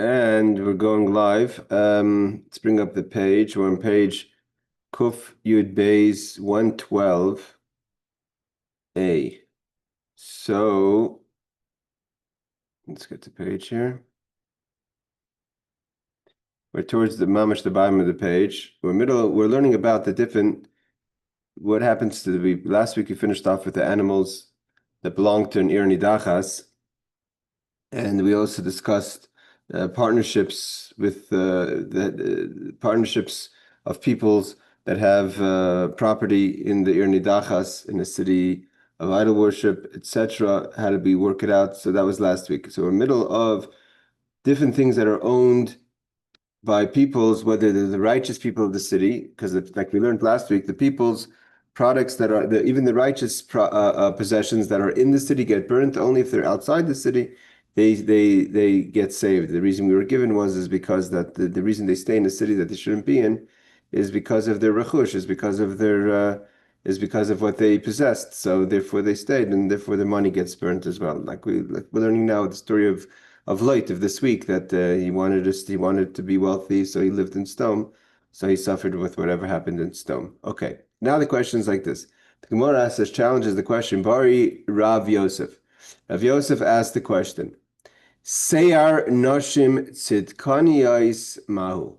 And we're going live. Let's bring up the page. We're on page Kuf Yud Beis 112a. So let's get the page here. We're towards the mamash, the bottom of the page. We're learning about the different, what happens to last week we finished off with the animals that belong to an Ir Hanidachas. And we also discussed partnerships with the partnerships of peoples that have property in the Ir Hanidachas, in a city of idol worship, etc. How did we work it out? So that was last week. So we're middle of different things that are owned by peoples, whether they're the righteous people of the city, because like we learned last week, the people's products that are even the righteous possessions that are in the city get burnt. Only if they're outside the city, they get saved. The reason we were given is because that the reason they stay in a city that they shouldn't be in is because of their rechush, is because of what they possessed. So therefore they stayed, and therefore the money gets burnt as well. Like we're learning now the story of Lot of this week, that he wanted to be wealthy, so he lived in Stone, so he suffered with whatever happened in Stone. Okay, now the question is like this. The Gemara challenges the question. Bari Rav Yosef. Rav Yosef asked the question, Seyar Noshim Tzidkaniyais Mahu.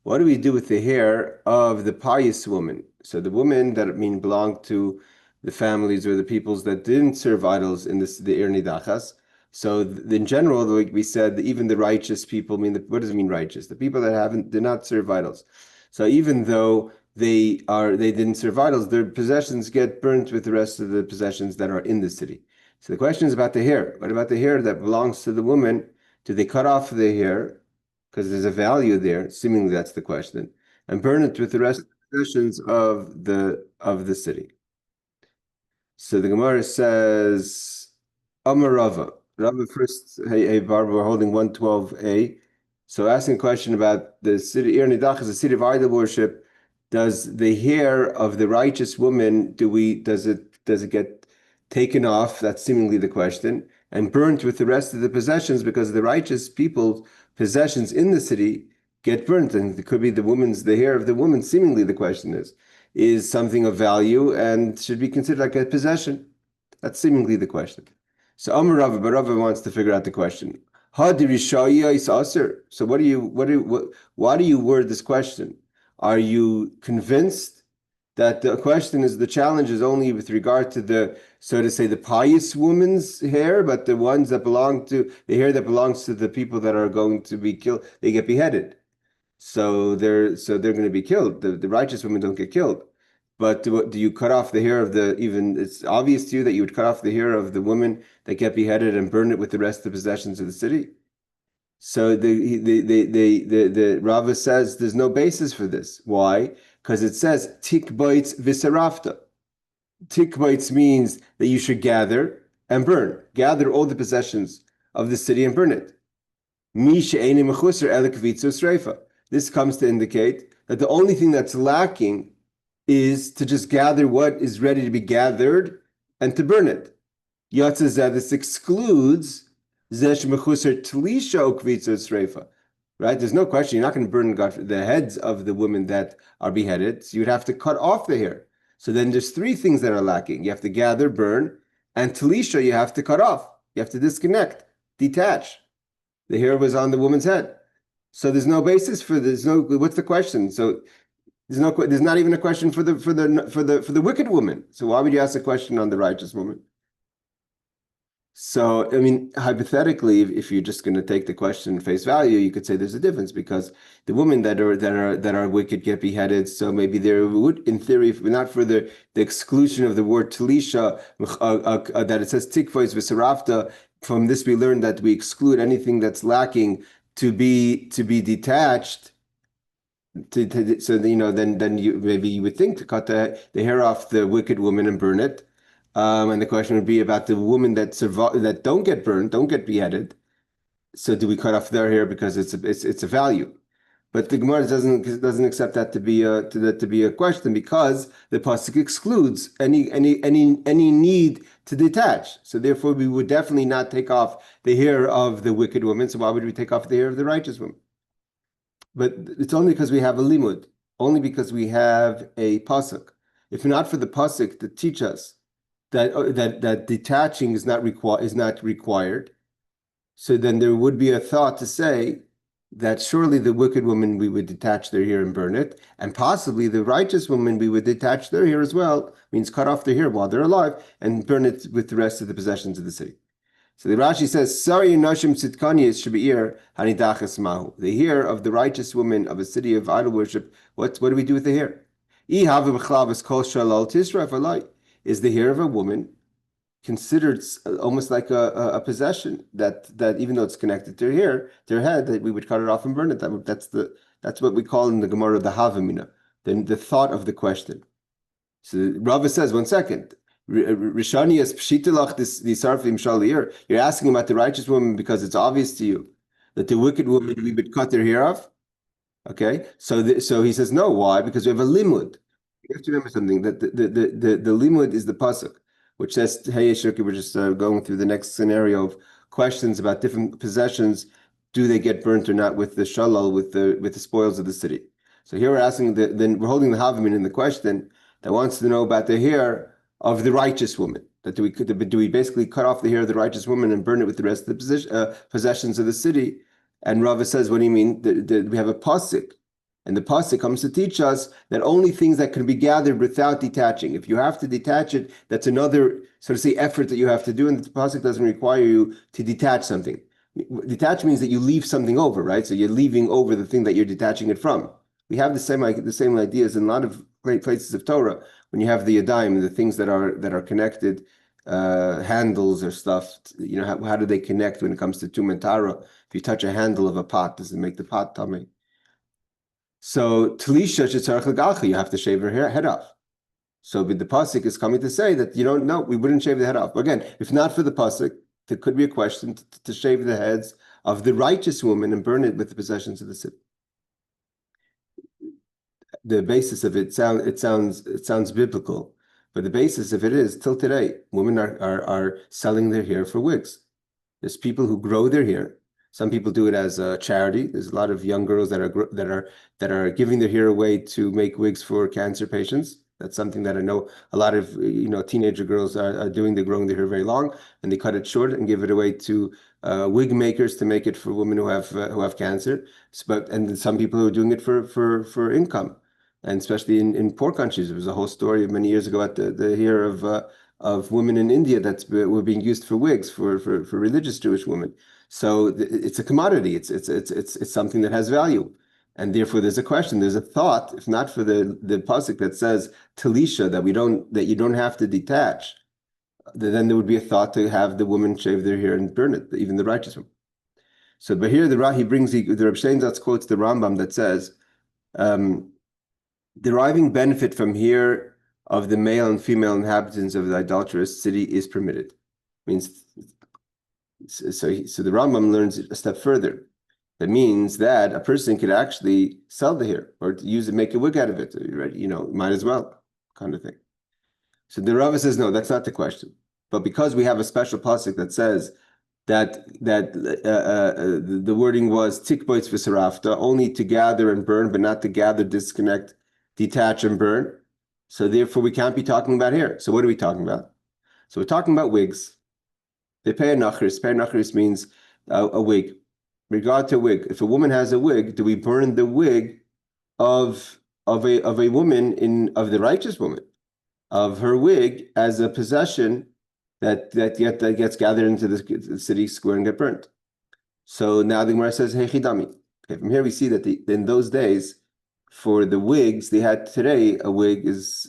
What do we do with the hair of the pious woman? So the women that belong to the families or the peoples that didn't serve idols in the Ir Hanidachas. So in general, like we said, even the righteous people, what does it mean righteous? The people that did not serve idols. So even though they didn't serve idols, their possessions get burnt with the rest of the possessions that are in the city. So the question is about the hair. What about the hair that belongs to the woman? Do they cut off the hair? Because there's a value there. Seemingly that's the question. And burn it with the rest of the possessions of the city. So the Gemara says, Amar Rava. Rava first, hey Barbara, we're holding 112a. So asking a question about the city, Ir Hanidachas is a city of idol worship. Does the hair of the righteous woman, does it get taken off? That's seemingly the question, and burnt with the rest of the possessions, because the righteous people's possessions in the city get burnt, and it could be the hair of the woman. Seemingly the question is something of value and should be considered like a possession. That's seemingly the question. So Amar Rava, but Rava wants to figure out the question. Why do you word this question? Are you convinced that the challenge is only with regard to the, so to say, the pious woman's hair, but the ones that the hair that belongs to the people that are going to be killed, they get beheaded. So they're going to be killed. The righteous women don't get killed. But do you cut off the hair of it's obvious to you that you would cut off the hair of the woman that get beheaded and burn it with the rest of the possessions of the city? So the Rava says there's no basis for this. Why? Because it says tikbaitz visarafta. Tikbaitz means that you should gather and burn. Gather all the possessions of the city and burn it. This comes to indicate that the only thing that's lacking is to just gather what is ready to be gathered and to burn it. This excludes right? There's no question. You're not going to burn the heads of the women that are beheaded. So you'd have to cut off the hair. So then there's three things that are lacking. You have to gather, burn, and talisha you have to cut off. You have to disconnect, detach. The hair was on the woman's head. So there's no basis for this. What's the question? So there's not even a question for the wicked woman. So why would you ask a question on the righteous woman? So, hypothetically, if you're just going to take the question face value, you could say there's a difference, because the women that are wicked get beheaded. So maybe there would, in theory, if not for the exclusion of the word talisha, that it says tikvois v'sarafta. From this, we learn that we exclude anything that's lacking to be detached. Then you would think to cut the hair off the wicked woman and burn it. And the question would be about the women that don't get burned, don't get beheaded. So do we cut off their hair because it's a value? But the Gemara doesn't accept that to be a question, because the pasuk excludes any need to detach. So therefore, we would definitely not take off the hair of the wicked woman. So why would we take off the hair of the righteous woman? But it's only because we have a limud, only because we have a pasuk. If not for the pasuk to teach us that detaching is not required, so then there would be a thought to say that surely the wicked woman we would detach their hair and burn it, and possibly the righteous woman we would detach their hair as well, means cut off their hair while they're alive and burn it with the rest of the possessions of the city. So the Rashi says, Sari Nashim Sitkanias should be Ir Hanidachas Mahu. The hair of the righteous woman of a city of idol worship, what do we do with the hair? Is the hair of a woman considered almost like a possession that even though it's connected to her head, that we would cut it off and burn it. That's what we call in the Gemara the Havamina, the thought of the question. So Rava says, 1 second. Rishanias pshitilach this sarfim shalir. You're asking about the righteous woman because it's obvious to you that the wicked woman we would cut their hair off. Okay, so he says no. Why? Because we have a limud. You have to remember something, that the limud is the pasuk, which says, "Hey, Shirki, we're just going through the next scenario of questions about different possessions. Do they get burnt or not with the shalal, with the spoils of the city?" So here we're asking, then we're holding the Havamin in the question that wants to know about the hair of the righteous woman. That do we basically cut off the hair of the righteous woman and burn it with the rest of the possessions of the city? And Rava says, what do you mean? We have a pasuk, and the pasuk comes to teach us that only things that can be gathered without detaching. If you have to detach it, that's another, so to say, effort that you have to do, and the pasuk doesn't require you to detach something. Detach means that you leave something over, right? So you're leaving over the thing that you're detaching it from. We have the same ideas in a lot of places of Torah. When you have the yadayim, the things that are connected, handles or stuff, how do they connect when it comes to tum and tara? If you touch a handle of a pot, does it make the pot tummy? So tlisha shetzarach legacha, you have to shave her head off. So the pasuk is coming to say that we wouldn't shave the head off. But again, if not for the pasuk, there could be a question to shave the heads of the righteous woman and burn it with the possessions of the city. The basis of it sounds biblical, but the basis of it is, till today, women are selling their hair for wigs. There's people who grow their hair. Some people do it as a charity. There's a lot of young girls that are giving their hair away to make wigs for cancer patients. That's something that I know a lot of teenager girls are doing. They're growing their hair very long and they cut it short and give it away to wig makers to make it for women who have cancer. And some people who are doing it for income. And especially in poor countries, there was a whole story many years ago at the hair of women in India that were being used for wigs for religious Jewish women. So it's a commodity. It's something that has value, and therefore there's a question. There's a thought. If not for the pasuk that says talisha, that you don't have to detach, then there would be a thought to have the woman shave their hair and burn it, even the righteous one. So, but here the Reb Steinsaltz quotes the Rambam that says. Deriving benefit from hair of the male and female inhabitants of the idolatrous city is permitted. Means so the Rambam learns a step further. That means that a person could actually sell the hair or use it, make a wig out of it. Might as well, kind of thing. So the Rava says no, that's not the question. But because we have a special pasuk that says that the wording was tikboitz v'sarafta, only to gather and burn, but not to gather, disconnect, detach and burn. So therefore we can't be talking about hair. So what are we talking about? So we're talking about wigs. They pay a nachris. Pay a nachris means a wig. Regard to wig. If a woman has a wig, do we burn the wig of a woman of the righteous woman, of her wig as a possession that gets gathered into the city square and get burnt? So now the Gemara says, "Hey chidami." Okay, from here we see that in those days, for the wigs they had today, a wig is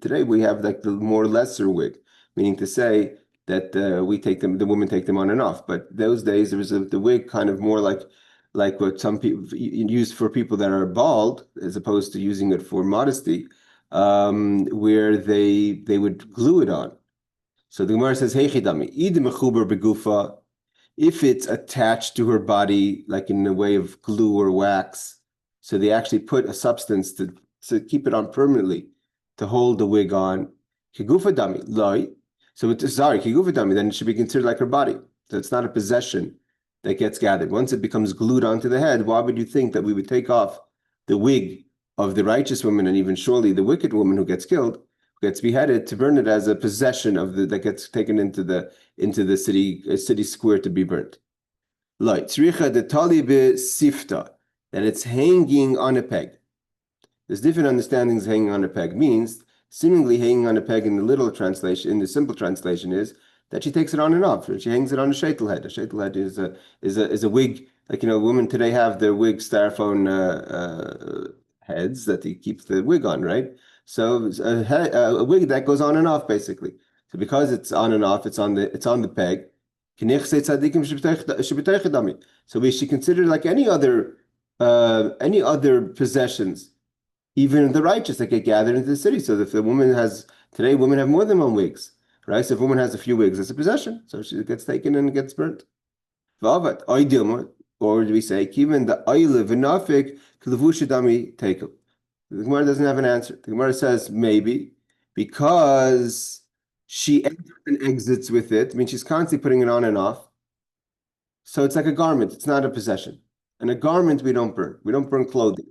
today we have like the more lesser wig, meaning to say that the women take them on and off. But those days there was the wig kind of more like what some people use for people that are bald, as opposed to using it for modesty, where they would glue it on. So the Gemara says, "Hey chidami, id mechuber begufa." If it's attached to her body, like in the way of glue or wax, So they actually put a substance to keep it on permanently, to hold the wig on. Kigufa dami, loy. So it's sorry, kigufa dami, then it should be considered like her body. So it's not a possession that gets gathered. Once it becomes glued onto the head, why would you think that we would take off the wig of the righteous woman and even surely the wicked woman who gets killed, who gets beheaded, to burn it as a possession of that gets taken into the city square to be burnt? Like tzricha de talibe sifta, that it's hanging on a peg. There's different understandings. Hanging on a peg means seemingly hanging on a peg in the literal translation. In the simple translation is that she takes it on and off. She hangs it on a shaitel head. A shaitel head is a wig, like women today have their wig styrofoam heads that they keep the wig on, right? So a wig that goes on and off basically. So because it's on and off, it's on the peg. So we should consider like any other possessions, even the righteous that get gathered into the city. So if the woman today women have more than one wigs, right? So if a woman has a few wigs, it's a possession. So she gets taken and gets burnt. Or do we say, even the oile v'nafik k'levushidami tekel? The Gemara doesn't have an answer. The Gemara says maybe because she enters and exits with it. I mean, she's constantly putting it on and off. So it's like a garment. It's not a possession. And a garment we don't burn. We don't burn clothing.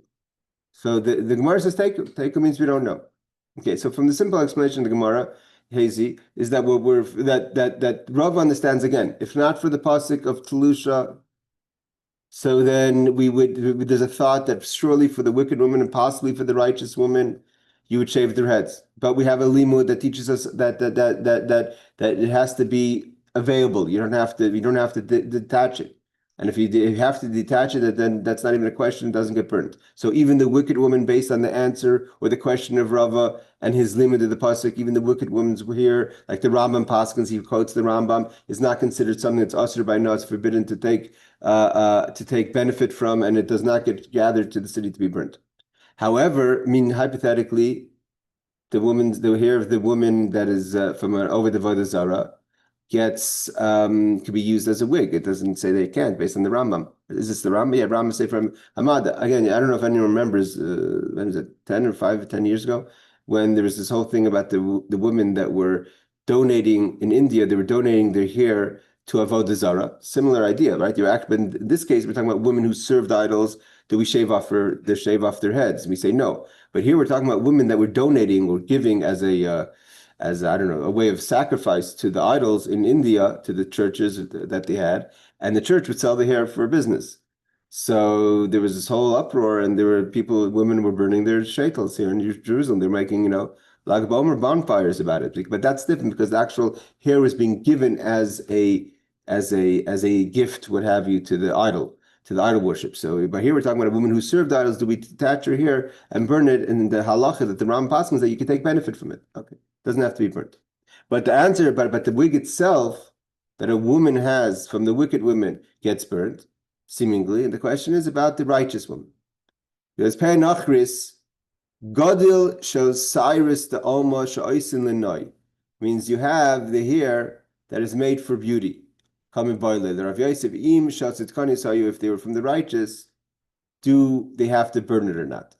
So the Gemara says tekel. Tekel means we don't know. Okay, so from the simple explanation of the Gemara, Hazy, is that that Rav understands again. If not for the pasuk of Telusha, so then there's a thought that surely for the wicked woman and possibly for the righteous woman, you would shave their heads. But we have a limud that teaches us that it has to be available. You don't have to detach it. And if you have to detach it, then that's not even a question. It doesn't get burnt. So even the wicked woman, based on the answer or the question of Rava and his limit of the pasuk, even the wicked woman's here, like the Rambam Paskins, he quotes the Rambam, is not considered something that's usher by no. It's forbidden to take benefit from, and it does not get gathered to the city to be burnt. However, I mean hypothetically, the hair of the woman that is from an Oved Avodah Zarah could be used as a wig. It doesn't say they can't, based on the Rambam. Is this the Rambam? Yeah, Rambam say from Hamada. Again, I don't know if anyone remembers, when was it, 10 years ago, when there was this whole thing about the women that were donating in India, they were donating their hair to Avodah Zarah. Similar idea, right? But in this case, we're talking about women who served idols. Do we shave off their heads? And we say no. But here we're talking about women that were donating or giving as I don't know, a way of sacrifice to the idols in India, to the churches that they had, and the church would sell the hair for business. So there was this whole uproar, and women were burning their shaitels here in Jerusalem. They're making, Lag BaOmer bonfires about it. But that's different because the actual hair was being given as a gift, what have you, to the idol worship. So, but here we're talking about a woman who served idols. Do we detach her hair and burn it? And the halacha that the Ram Paskin is that you can take benefit from it. Okay. Doesn't have to be burnt. But the answer, but the wig itself that a woman has from the wicked women gets burnt, seemingly. And the question is about the righteous woman. Because Nachris, Godil shows Cyrus the Alma Sha'oisin Lenoi. Means you have the hair that is made for beauty. Coming by the Rav Yosef, Im Shatzit Kanisayu, if they were from the righteous, do they have to burn it or not?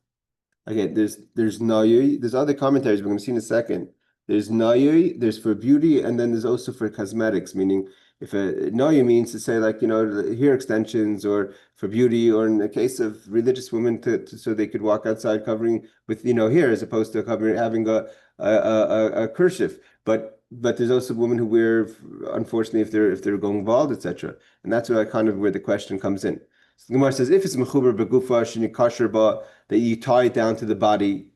Again, there's Nayui, there's other commentaries we're going to see in a second. There's Nayui, there's for beauty, and then there's also for cosmetics, meaning if a Nayui means to say like, hair extensions or for beauty, or in the case of religious women so they could walk outside covering with, hair as opposed to having a kerchief. But there's also women who wear, unfortunately, if they're going bald, etc. And that's where the question comes in. So the Gemara says, if it's mechuber begufa sheni kasher ba, that you tie it down to the body,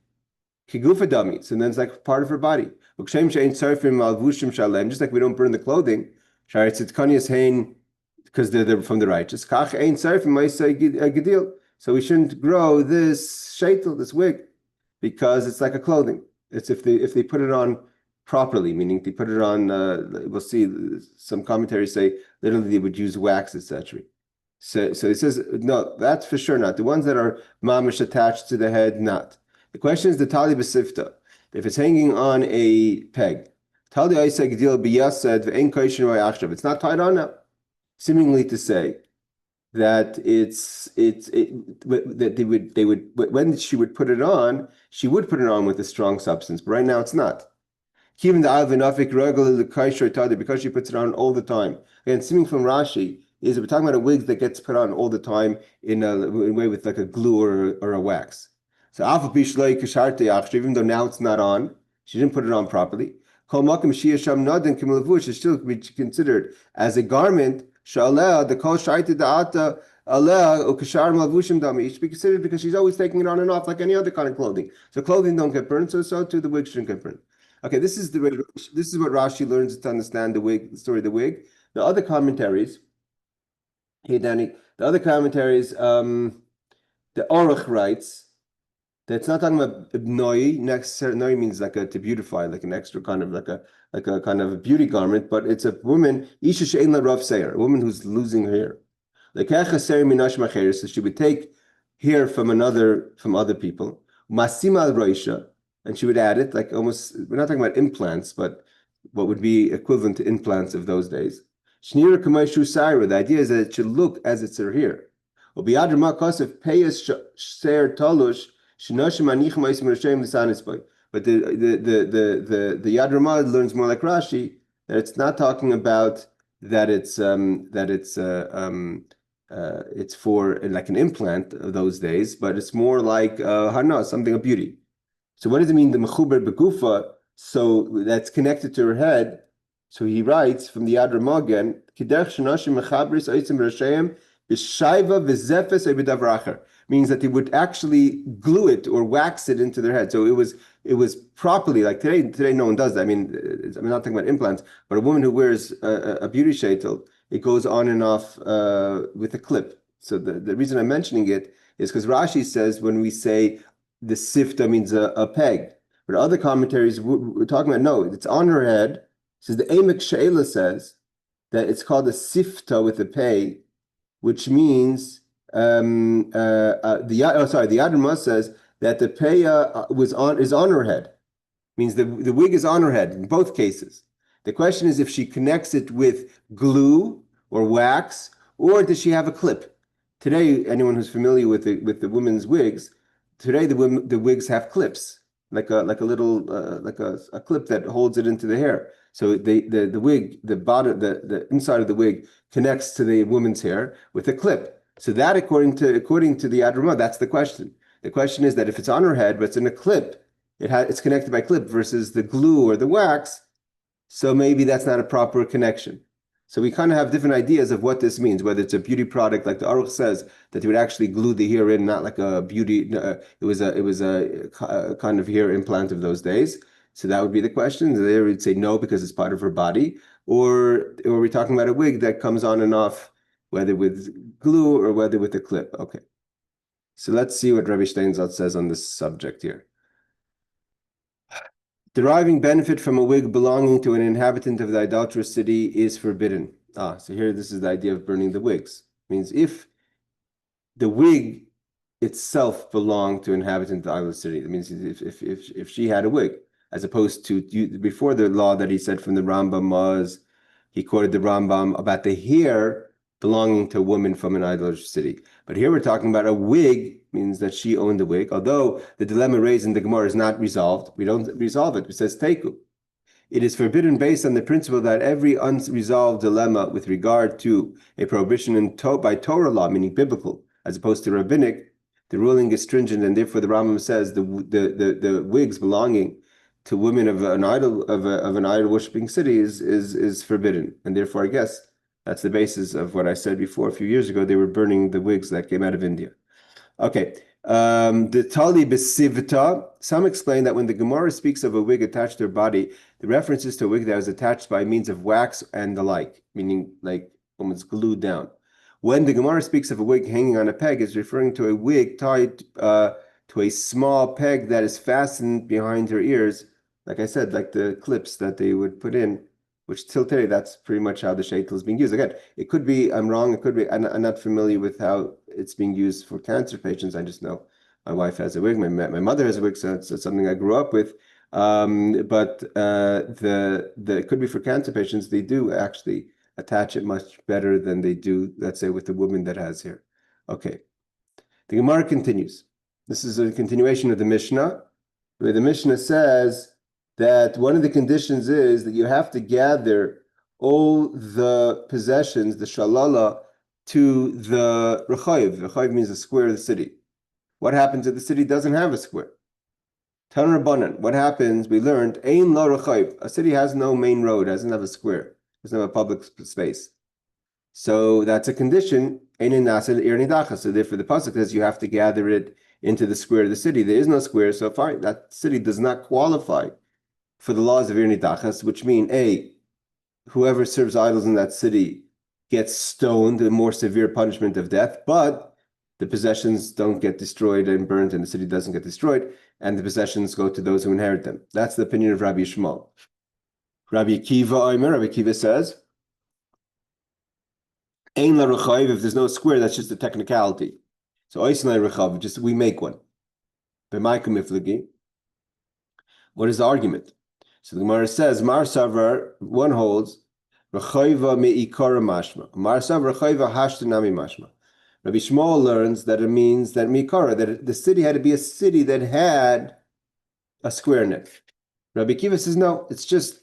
kigufa dami, so then it's like part of her body. Just like we don't burn the clothing, because they're from the righteous. So we shouldn't grow this shaitel, this wig, because it's like a clothing. It's if they put it on properly, meaning they put it on. We'll see. Some commentaries say literally they would use wax, etc. So it says no, that's for sure not. The ones that are mamish attached to the head, not. The question is the tali b'sifta. If it's hanging on a peg, tali aiseg deal b'yased v'ein kaishin ra'achshav. It's not tied on now. Seemingly to say that that they would when she would put it on, she would put it on with a strong substance, but right now it's not. Even the because she puts it on all the time. Again, seeming from Rashi is we're talking about a wig that gets put on all the time in a way with like a glue or a wax. So even though now it's not on, she didn't put it on properly. It still be considered as a garment. The kol shaita da'ata aleh ukashar malvushim dami. It should be considered because she's always taking it on and off like any other kind of clothing. So clothing don't get burned, so too the wig shouldn't get burned. Okay, this is what Rashi learns to understand the story of the wig. The other commentaries, hey Danny, the Aruch writes that it's not talking about ibnoi. Noi means like to beautify, like an extra kind of like a kind of a beauty garment, but it's a woman, isha she'ein la rav seir, a woman who's losing her hair. Like so she would take hair from other people. Masima al roisha. And she would add it, like almost, we're not talking about implants, but what would be equivalent to implants of those days. Shnira Kamaishu Saira, the idea is that it should look as it's her hair. But the Yad Ramah learns more like Rashi, that it's not talking about that it's for like an implant of those days, but it's more like hana, something of beauty. So what does it mean, the mechuber begufa? So that's connected to her head. So he writes from the Yad Ramah again, means that they would actually glue it or wax it into their head. So it was properly, like today no one does that. I mean, I'm not talking about implants, but a woman who wears a beauty sheitel, it goes on and off with a clip. So the reason I'm mentioning it is because Rashi says when we say the sifta means a peg. But other commentaries, we're talking about, no, it's on her head. It says the Emek She'ela says that it's called a sifta with a pay, which means, the Yad Ramah says that the peya is on her head. Means the wig is on her head in both cases. The question is if she connects it with glue or wax, or does she have a clip? Today, anyone who's familiar with the women's wigs, today the wigs have clips, like a little like a clip that holds it into the hair. So the wig, the bottom, the inside of the wig connects to the woman's hair with a clip. So that according to the Yad Ramah, that's the question. The question is that if it's on her head but it's in a clip, it's connected by clip versus the glue or the wax. So maybe that's not a proper connection. So we kind of have different ideas of what this means, whether it's a beauty product, like the Aruch says, that they would actually glue the hair in, not like a beauty, it was a kind of hair implant of those days. So that would be the question. They would say no, because it's part of her body. Or are we talking about a wig that comes on and off, whether with glue or whether with a clip? Okay. So let's see what Rabbi Steinsaltz says on this subject here. Deriving benefit from a wig belonging to an inhabitant of the idolatrous city is forbidden. So here this is the idea of burning the wigs. It means if the wig itself belonged to an inhabitant of the idolatrous city, it means if she had a wig, as opposed to before the law that he said from the Rambam was, he quoted the Rambam about the hair belonging to a woman from an idolatrous city. But here we're talking about a wig, means that she owned the wig. Although the dilemma raised in the Gemara is not resolved, we don't resolve it. It says Teiku. It is forbidden based on the principle that every unresolved dilemma with regard to a prohibition by Torah law, meaning biblical, as opposed to rabbinic, the ruling is stringent, and therefore the Rambam says the wigs belonging to women of an idol worshipping city is forbidden, and therefore I guess that's the basis of what I said before. A few years ago, they were burning the wigs that came out of India. Okay. The Tali Besivta, some explain that when the Gemara speaks of a wig attached to her body, the reference is to a wig that was attached by means of wax and the like, meaning like almost glued down. When the Gemara speaks of a wig hanging on a peg, it's referring to a wig tied to a small peg that is fastened behind her ears, like I said, like the clips that they would put in, which till today, that's pretty much how the sheitel is being used. Again, it could be, I'm wrong, it could be, I'm not familiar with how it's being used for cancer patients. I just know my wife has a wig, my mother has a wig, so it's something I grew up with. But it could be for cancer patients, they do actually attach it much better than they do, let's say, with the woman that has hair. Okay. The Gemara continues. This is a continuation of the Mishnah, where the Mishnah says that one of the conditions is that you have to gather all the possessions, the shalala, to the rechayiv. Rechayiv means the square of the city. What happens if the city doesn't have a square? Tan Rabbanan, what happens? We learned, Ein la rechayiv. A city has no main road, doesn't have a square, doesn't have a public space. So that's a condition. Ein nasa Ir Hanidachas. So therefore, the pasuk says you have to gather it into the square of the city. There is no square, so fine. That city does not qualify for the laws of Ir Hanidachas, which mean whoever serves idols in that city gets stoned, a more severe punishment of death, but the possessions don't get destroyed and burnt, and the city doesn't get destroyed, and the possessions go to those who inherit them. That's the opinion of Rabbi Yishmael. Rabbi Akiva says, Ein la rechayiv, if there's no square, that's just a technicality. So oisin la rechayiv, just we make one. B'maika miflagi. What is the argument? So the Gemara says, Mar Savar, one holds, Rechayiva me'ikara mashma. Mar Savar rechayiva hashtanami mashma. Rabbi Shmuel learns that it means that me'ikara, that the city had to be a city that had a square in it. Rabbi Akiva says, no, it's just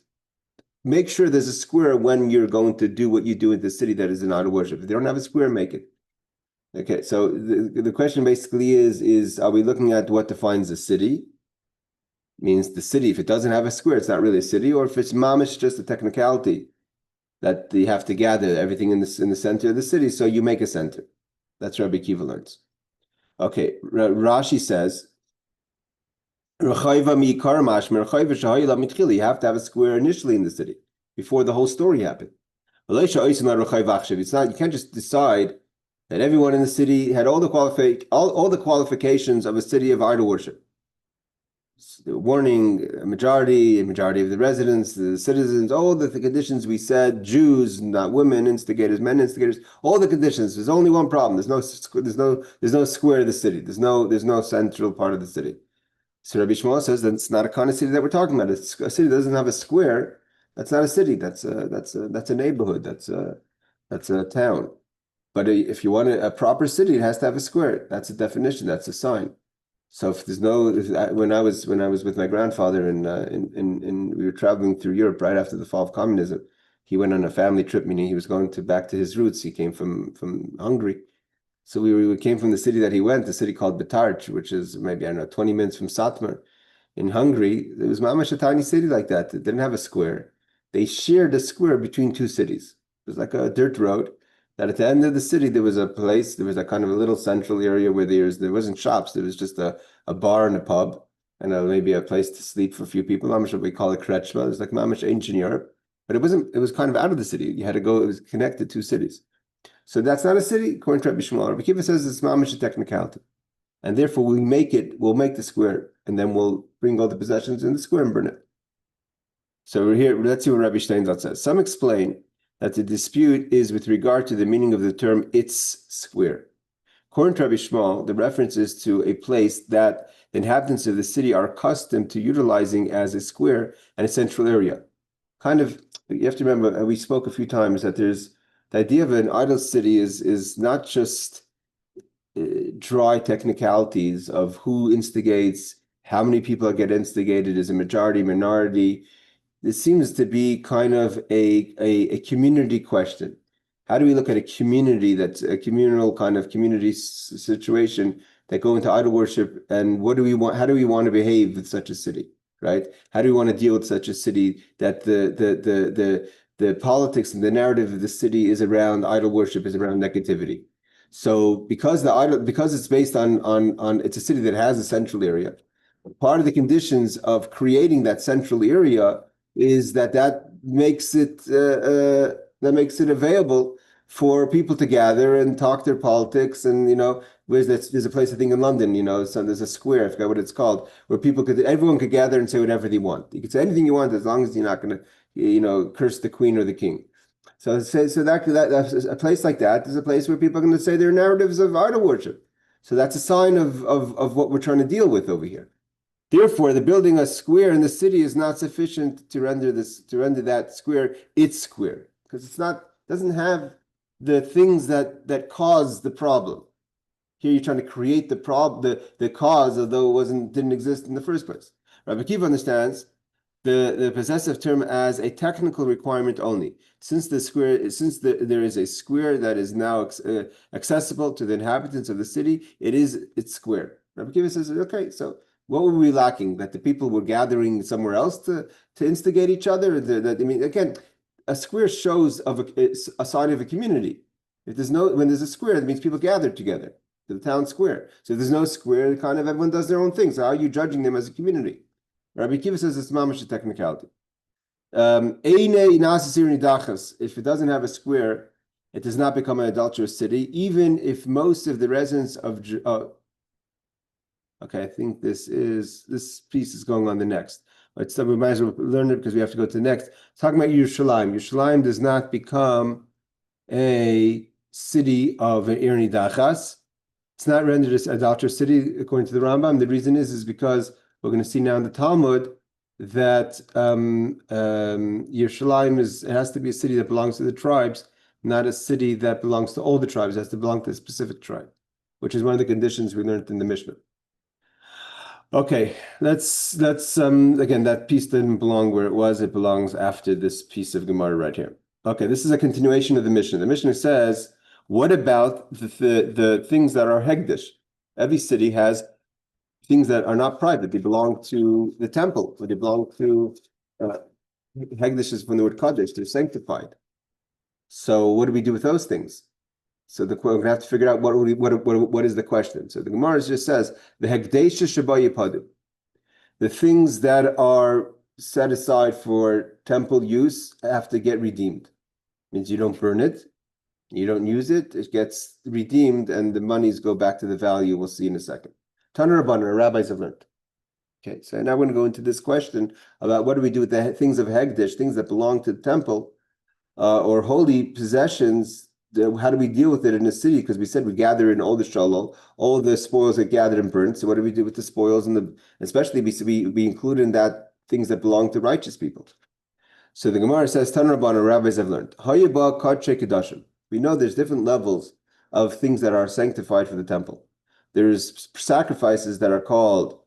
make sure there's a square when you're going to do what you do in the city that is an idol worship. If they don't have a square, make it. Okay, so the question basically is are we looking at what defines a city? Means the city, if it doesn't have a square, it's not really a city, or if it's mamish, just a technicality that you have to gather everything in the center of the city, so you make a center. That's Rabbi Akiva learns. Okay, Rashi says, you have to have a square initially in the city, before the whole story happened. It's not, you can't just decide that everyone in the city had all the qualifications of a city of idol worship. Warning, a majority of the residents, the citizens, all the conditions we said, Jews, not women, instigators, men instigators, all the conditions. There's only one problem. There's no square of the city. There's no central part of the city. So Rabbi Shmuel says that it's not a kind of city that we're talking about. It's a city that doesn't have a square. That's not a city. That's a neighborhood. That's a town. But if you want a proper city, it has to have a square. That's a definition. That's a sign. So if there's when I was with my grandfather and we were traveling through Europe right after the fall of communism, he went on a family trip, meaning he was going back to his roots. He came from Hungary. So we came from the city that he went, the city called Betarch, which is maybe, 20 minutes from Satmar. In Hungary, it was mamash a tiny city like that. It didn't have a square. They shared a square between two cities. It was like a dirt road. That at the end of the city, there was a place, there was a kind of a little central area where there wasn't shops, there was just a bar and a pub, and maybe a place to sleep for a few people. Mamash, what we call a krechma. It was like mamash ancient Europe, but it was kind of out of the city. You had to go, it was connected to cities. So that's not a city, according to Rabbi Shmuel. Rabbi Akiva says it's mamash a technicality. And therefore we'll make the square, and then we'll bring all the possessions in the square and burn it. So we're here, let's see what Rabbi Steinzat says. Some explain that the dispute is with regard to the meaning of the term its square. According to Rabbi Shmuel, the reference is to a place that the inhabitants of the city are accustomed to utilizing as a square and a central area. Kind of, you have to remember, we spoke a few times that there's the idea of an idol city is not just dry technicalities of who instigates, how many people get instigated, is a majority, minority. This seems to be kind of a community question. How do we look at a community that's a communal kind of community situation that go into idol worship, and what do we want? How do we want to behave with such a city, right? How do we want to deal with such a city that the politics and the narrative of the city is around idol worship, is around negativity? So because it's based on it's a city that has a central area. Part of the conditions of creating that central area is that makes it available for people to gather and talk their politics. And there's a place, I think in London, so there's a square, I forgot what it's called, where everyone could gather and say whatever they want. You could say anything you want as long as you're not going to curse the queen or the king. So that a place like that is a place where people are going to say their narratives of idol worship. So that's a sign of what we're trying to deal with over here. Therefore, the building a square in the city is not sufficient to render that square its square, because doesn't have the things that cause the problem. Here you're trying to create the cause, although didn't exist in the first place. Rabbi Akiva understands the possessive term as a technical requirement only. Since there is a square that is now accessible to the inhabitants of the city, it's square. Rabbi Akiva says, okay, so what were we lacking? That the people were gathering somewhere else to instigate each other? Again, a square shows a sign of a community. When there's a square, that means people gathered together to the town square. So if there's no square, kind of everyone does their own thing. So how are you judging them as a community? Rabbi Akiva says it's mamash a technicality. If it doesn't have a square, it does not become an adulterous city, even if most of the residents of okay, I think this piece is going on the next. But so we might as well learn it because we have to go to the next. Talking about Yerushalayim. Yerushalayim does not become a city of an Ir Hanidachas. It's not rendered as adulterous city according to the Rambam. The reason is because we're going to see now in the Talmud that Yerushalayim it has to be a city that belongs to the tribes, not a city that belongs to all the tribes. It has to belong to a specific tribe, which is one of the conditions we learned in the Mishnah. Okay, let's again, that piece didn't belong where it was. It belongs after this piece of Gemara right here. Okay, this is a continuation of the Mishnah. The Mishnah says, what about the things that are hegdish? Every city has things that are not private. They belong to the temple, or they belong to hegdish is from the word kaddish. They're sanctified. So what do we do with those things? So we're going to have to figure out what is the question. So the Gemara just says the hegdesha sheba yipadu, the things that are set aside for temple use have to get redeemed. Means you don't burn it, you don't use it, it gets redeemed, and the monies go back to the value. We'll see in a second. Tana Rabbanan, our rabbis have learned. Okay, so now we're going to go into this question about what do we do with the things of hegdish, things that belong to the temple or holy possessions. How do we deal with it in a city? Because we said we gather in all the shalom, all the spoils get gathered and burnt. So what do we do with the spoils especially we include in that things that belong to righteous people? So the Gemara says, Tan Rabbanan, rabbis have learned. We know there's different levels of things that are sanctified for the temple. There's sacrifices that are called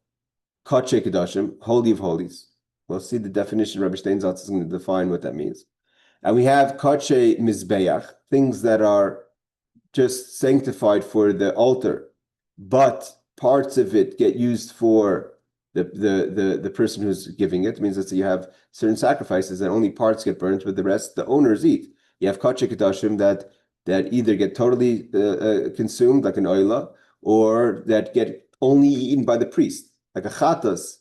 Kache Kedashim, holy of holies. We'll see the definition. Rabbi Steinsaltz is going to define what that means. And we have Kache Mizbeach, things that are just sanctified for the altar, but parts of it get used for the person who's giving it. It means that you have certain sacrifices that only parts get burnt, but the rest the owners eat. You have Kache Kedashim that either get totally consumed, like an oila, or that get only eaten by the priest, like a chatas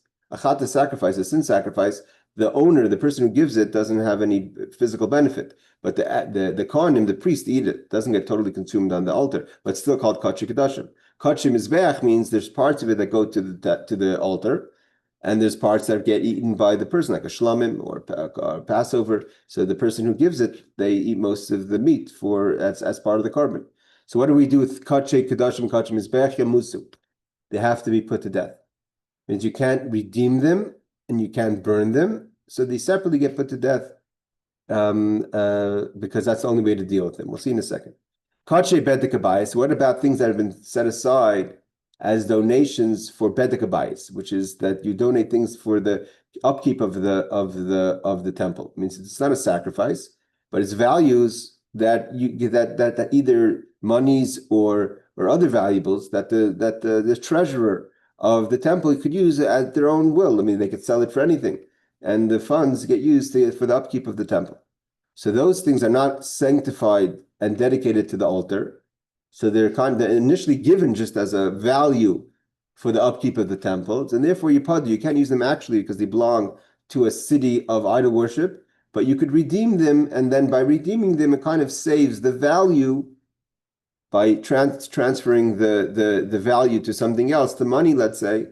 sacrifice, a sin sacrifice. The owner, the person who gives it, doesn't have any physical benefit, but the kohanim, the priest, eat it. Doesn't get totally consumed on the altar, but still called kachi kedashim. Kachi mizbeach means there's parts of it that go to the altar, and there's parts that get eaten by the person, like a shlamim or Passover. So the person who gives it, they eat most of the meat as part of the korban. So what do we do with kachi kedashim, kachi mizbeach yamusu? They have to be put to death. It means you can't redeem them and you can't burn them, so they separately get put to death because that's the only way to deal with them. We'll see in a second. Kache bedek habayis. What about things that have been set aside as donations for bedek habayis, which is that you donate things for the upkeep of the temple? It means it's not a sacrifice, but it's values that you that either monies or other valuables that the treasurer of the temple could use at their own will. I mean, they could sell it for anything, and the funds get used for the upkeep of the temple. So those things are not sanctified and dedicated to the altar. So they're initially given just as a value for the upkeep of the temples, and therefore you can't use them actually because they belong to a city of idol worship. But you could redeem them, and then by redeeming them, it kind of saves the value by transferring the value to something else, to money, let's say,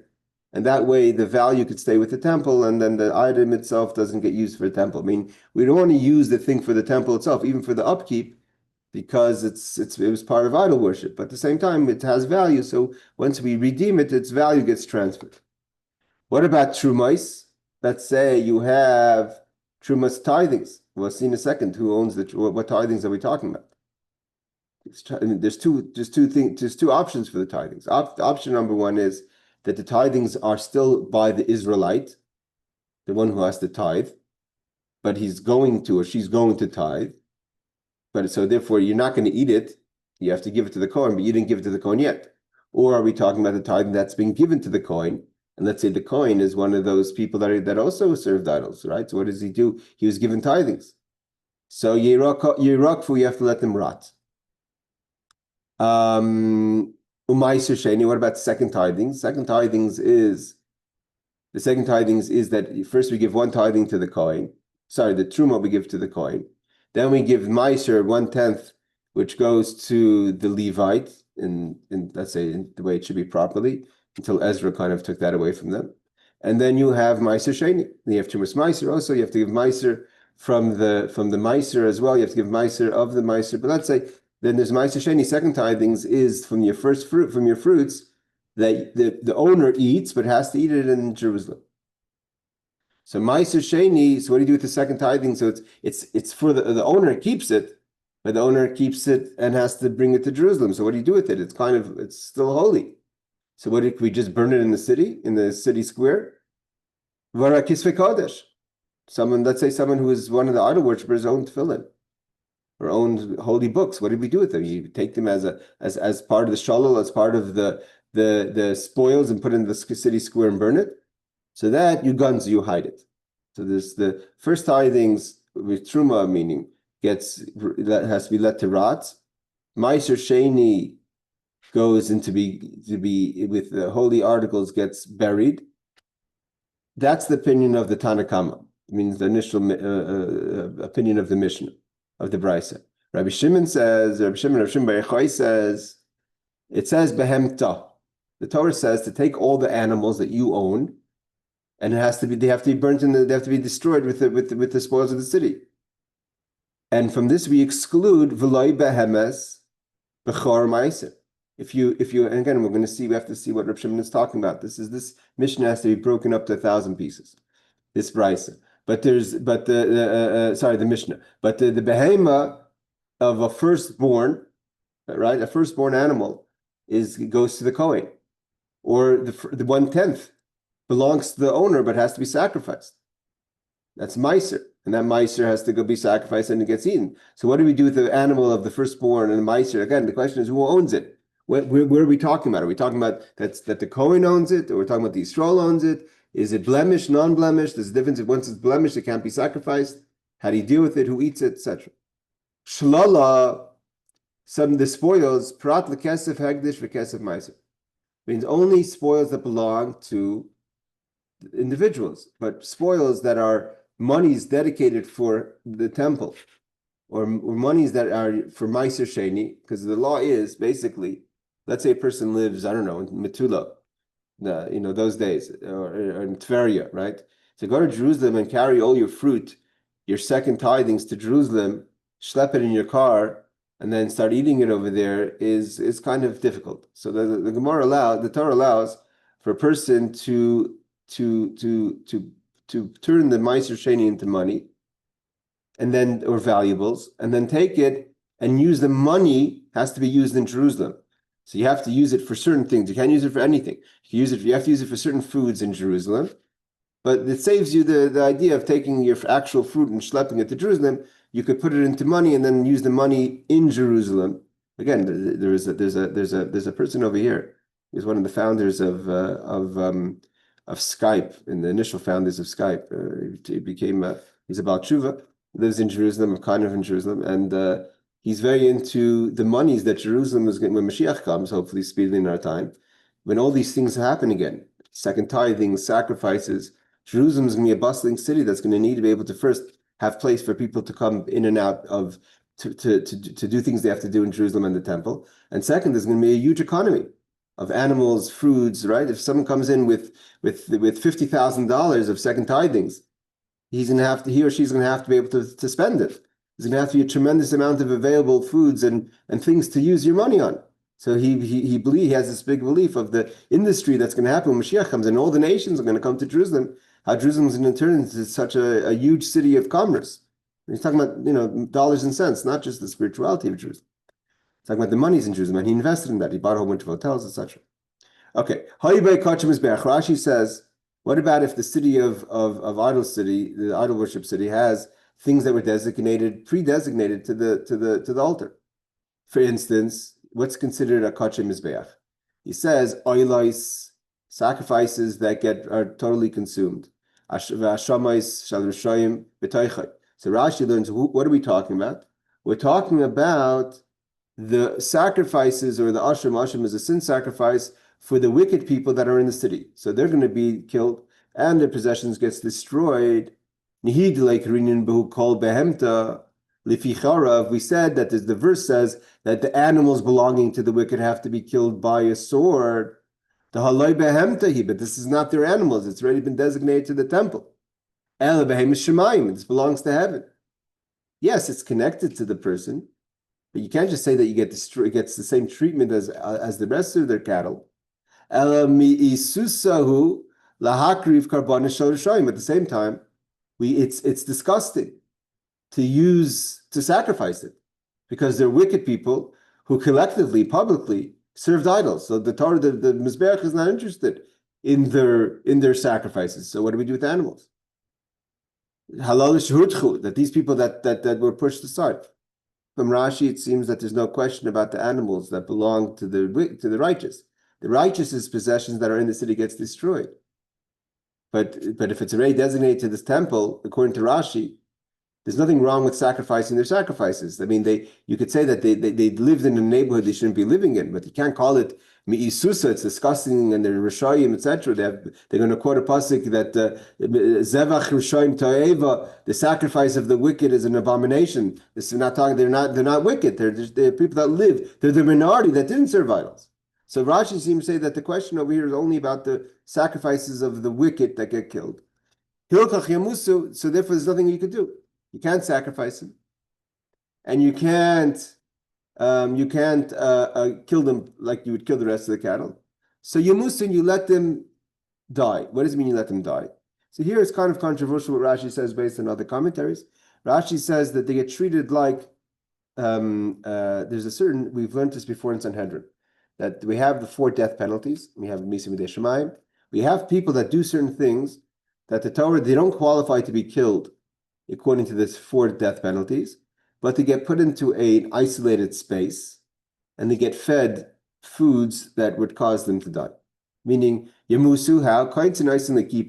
and that way the value could stay with the temple, and then the item itself doesn't get used for the temple. I mean, we don't want to use the thing for the temple itself, even for the upkeep, because it was part of idol worship. But at the same time, it has value, so once we redeem it, its value gets transferred. What about trumais? Let's say you have trumas tithings. We'll see in a second who owns what tithings are we talking about. There's two options for the tithings. Option number one is that the tithings are still by the Israelite, the one who has to tithe, but he's going to or she's going to tithe. But so therefore you're not going to eat it. You have to give it to the Kohen, but you didn't give it to the Kohen yet. Or are we talking about the tithing that's being given to the Kohen? And let's say the Kohen is one of those people that also served idols, right? So what does he do? He was given tithings. So Yirakfu, you have to let them rot. Umayser Sheni, what about second tithings? Second tithings is that first we give one tithing to the Kohen. Sorry, the Truma we give to the Kohen. Then we give Meiser 1/10, which goes to the Levite, in let's say in the way it should be properly, until Ezra kind of took that away from them. And then you have Meiser Sheni. You have Trumas Meiser also. You have to give Meiser from the Meiser as well. You have to give Meiser of the Meiser. But let's say then there's Meiser Sheni. Second tithings is from your first fruit, from your fruits that the owner eats, but has to eat it in Jerusalem. So Meiser Sheni. So what do you do with the second tithing? So it's for the owner keeps it, but the owner keeps it and has to bring it to Jerusalem. So what do you do with it? It's still holy. So what did we just burn it in the city square? Varakisve Kodesh. Let's say someone who is one of the idol worshippers owned tefillin or owned holy books. What did we do with them? You take them as part of the shalal, as part of the spoils, and put it in the city square and burn it. So that you hide it. So there's the first tithings with truma, meaning that has to be let to rot. Meiser Sheni goes into be with the holy articles, gets buried. That's the opinion of the Tanakama. It means the initial opinion of the Mishnah, of the Brisa. Rabbi Shimon Bar Yochai says, it says behemta. The Torah says to take all the animals that you own, and they have to be burnt they have to be destroyed with the spoils of the city. And from this we exclude v'loi behemes b'chor ma'aser. If you and again we have to see what Reb Shimon is talking about. This Mishnah has to be broken up to 1,000 pieces. This brisa, the Mishnah, but the behema of a firstborn, right? A firstborn animal goes to the Kohen, or the 1/10 belongs to the owner but has to be sacrificed. That's meiser, and that meiser has to go be sacrificed and it gets eaten. So what do we do with the animal of the firstborn and the meiser? Again, the question is who owns it. Where are we talking about? Are we talking about that the Kohen owns it, or we're talking about the Yisrael owns it? Is it blemished, non-blemished? There's a difference. If once it's blemished, it can't be sacrificed. How do you deal with it? Who eats it, etc. Shlala, some of the spoils, prat lekesef hegdish v'kesef meiser, means only spoils that belong to individuals, but spoils that are monies dedicated for the temple, or monies that are for meiser sheni, because the law is basically, let's say a person lives, I don't know, in Metula, those days, or in Tveria, right? To go to Jerusalem and carry all your fruit, your second tithings to Jerusalem, schlep it in your car, and then start eating it over there is kind of difficult. So the Torah allows for a person to turn the meiser sheni into money, and then or valuables, and then take it and use the money. Has to be used in Jerusalem. So you have to use it for certain things. You can't use it for anything. You have to use it for certain foods in Jerusalem. But it saves you the idea of taking your actual fruit and schlepping it to Jerusalem. You could put it into money and then use the money in Jerusalem. Again, there's a person over here. He's one of the founders of Skype, and the initial founders of Skype. He's a Baal Tshuva, lives in Jerusalem, kind of in Jerusalem, and he's very into the monies that Jerusalem is getting when Mashiach comes, hopefully speedily in our time, when all these things happen again, second tithing, sacrifices. Jerusalem is going to be a bustling city that's going to need to be able to first have place for people to come in and out of to do things they have to do in Jerusalem and the temple. And second, there's going to be a huge economy of animals, foods, right? If someone comes in with $50,000 of second tithings, he or she's going to have to be able to spend it. There's going to have to be a tremendous amount of available foods and things to use your money on. So he has this big belief of the industry that's going to happen when Mashiach comes, and all the nations are going to come to Jerusalem. How Jerusalem is going to turn into such a huge city of commerce. He's talking about, dollars and cents, not just the spirituality of Jerusalem. He's talking about the monies in Jerusalem, and he invested in that. He bought a whole bunch of hotels, etc. Okay. Rashi says, what about if the city of idol city, the idol worship city, has things that were pre-designated to the altar? For instance, what's considered a kachim mizbeach? He says oilos, sacrifices that are totally consumed. So Rashi learns, what are we talking about? We're talking about the sacrifices, or the ashram. Ashram is a sin sacrifice for the wicked people that are in the city. So they're going to be killed and their possessions gets destroyed. We said that the verse says that the animals belonging to the wicked have to be killed by a sword. But this is not their animals. It's already been designated to the temple. This belongs to heaven. Yes, it's connected to the person, but you can't just say that it gets the same treatment as the rest of their cattle. At the same time, it's disgusting to sacrifice it, because they're wicked people who collectively, publicly served idols. So the Torah, the Mizbeach is not interested in their sacrifices. So what do we do with animals? Halal that these people that were pushed aside. From Rashi, it seems that there's no question about the animals that belong to the righteous. The righteous' possessions that are in the city gets destroyed. But if it's already designated to this temple, according to Rashi, there's nothing wrong with sacrificing their sacrifices. I mean, you could say that they lived in a neighborhood they shouldn't be living in, but you can't call it mi'isusa. It's disgusting, and they're rishayim, etc. They're going to quote a pasuk that zevach rishayim ta'eva, the sacrifice of the wicked is an abomination. This is not talking. They're not wicked. They're people that live. They're the minority that didn't serve idols. So Rashi seems to say that the question over here is only about the sacrifices of the wicked that get killed. Hilchach yamusu. So therefore, there's nothing you could do. You can't sacrifice them, and you can't kill them like you would kill the rest of the cattle. So you musin, you let them die. What does it mean you let them die? So here it's kind of controversial what Rashi says based on other commentaries. Rashi says that they get treated like there's a certain, we've learned this before in Sanhedrin, that we have the 4 death penalties. We have Misa Midei Shemayim. We have people that do certain things that the Torah, they don't qualify to be killed according to this 4 death penalties, but they get put into an isolated space and they get fed foods that would cause them to die. Meaning, Yamusu, how?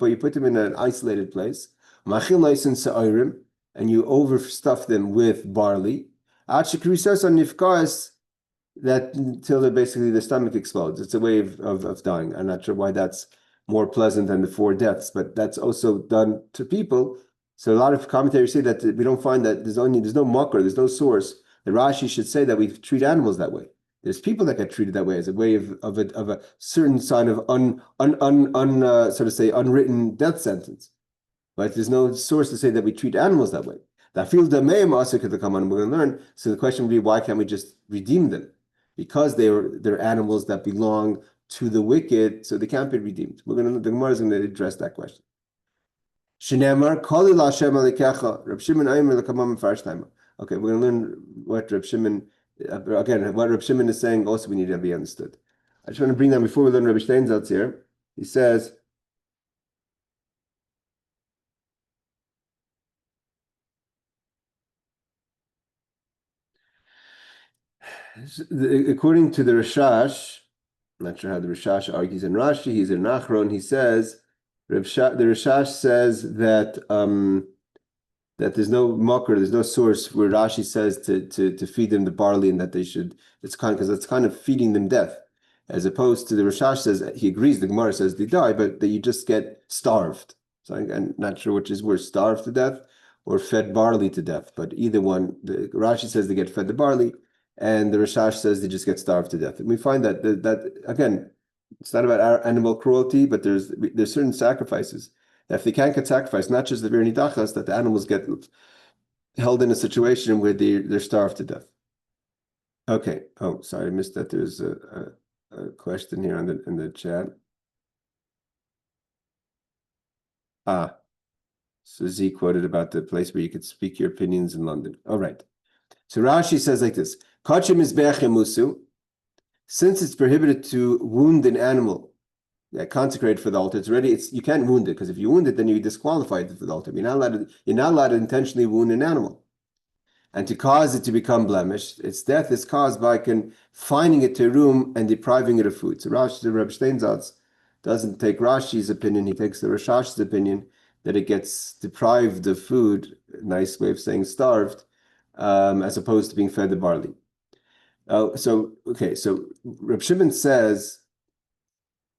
You put them in an isolated place, and you overstuff them with barley, that until basically the stomach explodes. It's a way of dying. I'm not sure why that's more pleasant than the 4 deaths, but that's also done to people. So a lot of commentators say that we don't find that there's no makar, there's no source. The Rashi should say that we treat animals that way. There's people that get treated that way as a way of a certain sign of unwritten death sentence. But there's no source to say that we treat animals that way. We're going to learn. So the question would be, why can't we just redeem them? Because they're animals that belong to the wicked, so they can't be redeemed. The Gemara is going to address that question. Shinemar, Kali Lashem Alikecha, Reb Shimon Aimer Lekamam Farsh Timer. Okay, we're going to learn what Reb Shimon, again, what Reb Shimon is saying, also we need to be understood. I just want to bring that before we learn Reb Steinsaltz here. He says, according to the Rashash, I'm not sure how the Rashash argues in Rashi, he's in Nachron, he says, the Rashash says that that there's no makar, there's no source where Rashi says to feed them the barley and that they should, because it's kind of feeding them death, as opposed to the Rashash says, he agrees, the Gemara says they die, but that you just get starved. So I'm not sure which is worse, starved to death or fed barley to death, but either one, the Rashi says they get fed the barley, and the Rashash says they just get starved to death. And we find that again, it's not about our animal cruelty, but there's certain sacrifices that if they can't get sacrificed, not just the Ir Hanidachas, that the animals get held in a situation where they're starved to death. Okay. Oh, sorry, I missed that. There's a question here in the chat. So Z quoted about the place where you could speak your opinions in London. All right. So Rashi says like this: Kachim mizbeach musu. Since it's prohibited to wound an animal, consecrated for the altar, you can't wound it, because if you wound it, then you're disqualified for the altar. You're not allowed to intentionally wound an animal. And to cause it to become blemished, its death is caused by confining it to a room and depriving it of food. So Rashi, the Reb Steinsaltz, doesn't take Rashi's opinion, he takes the Rashash's opinion that it gets deprived of food, nice way of saying starved, as opposed to being fed the barley. So Reb Shimon says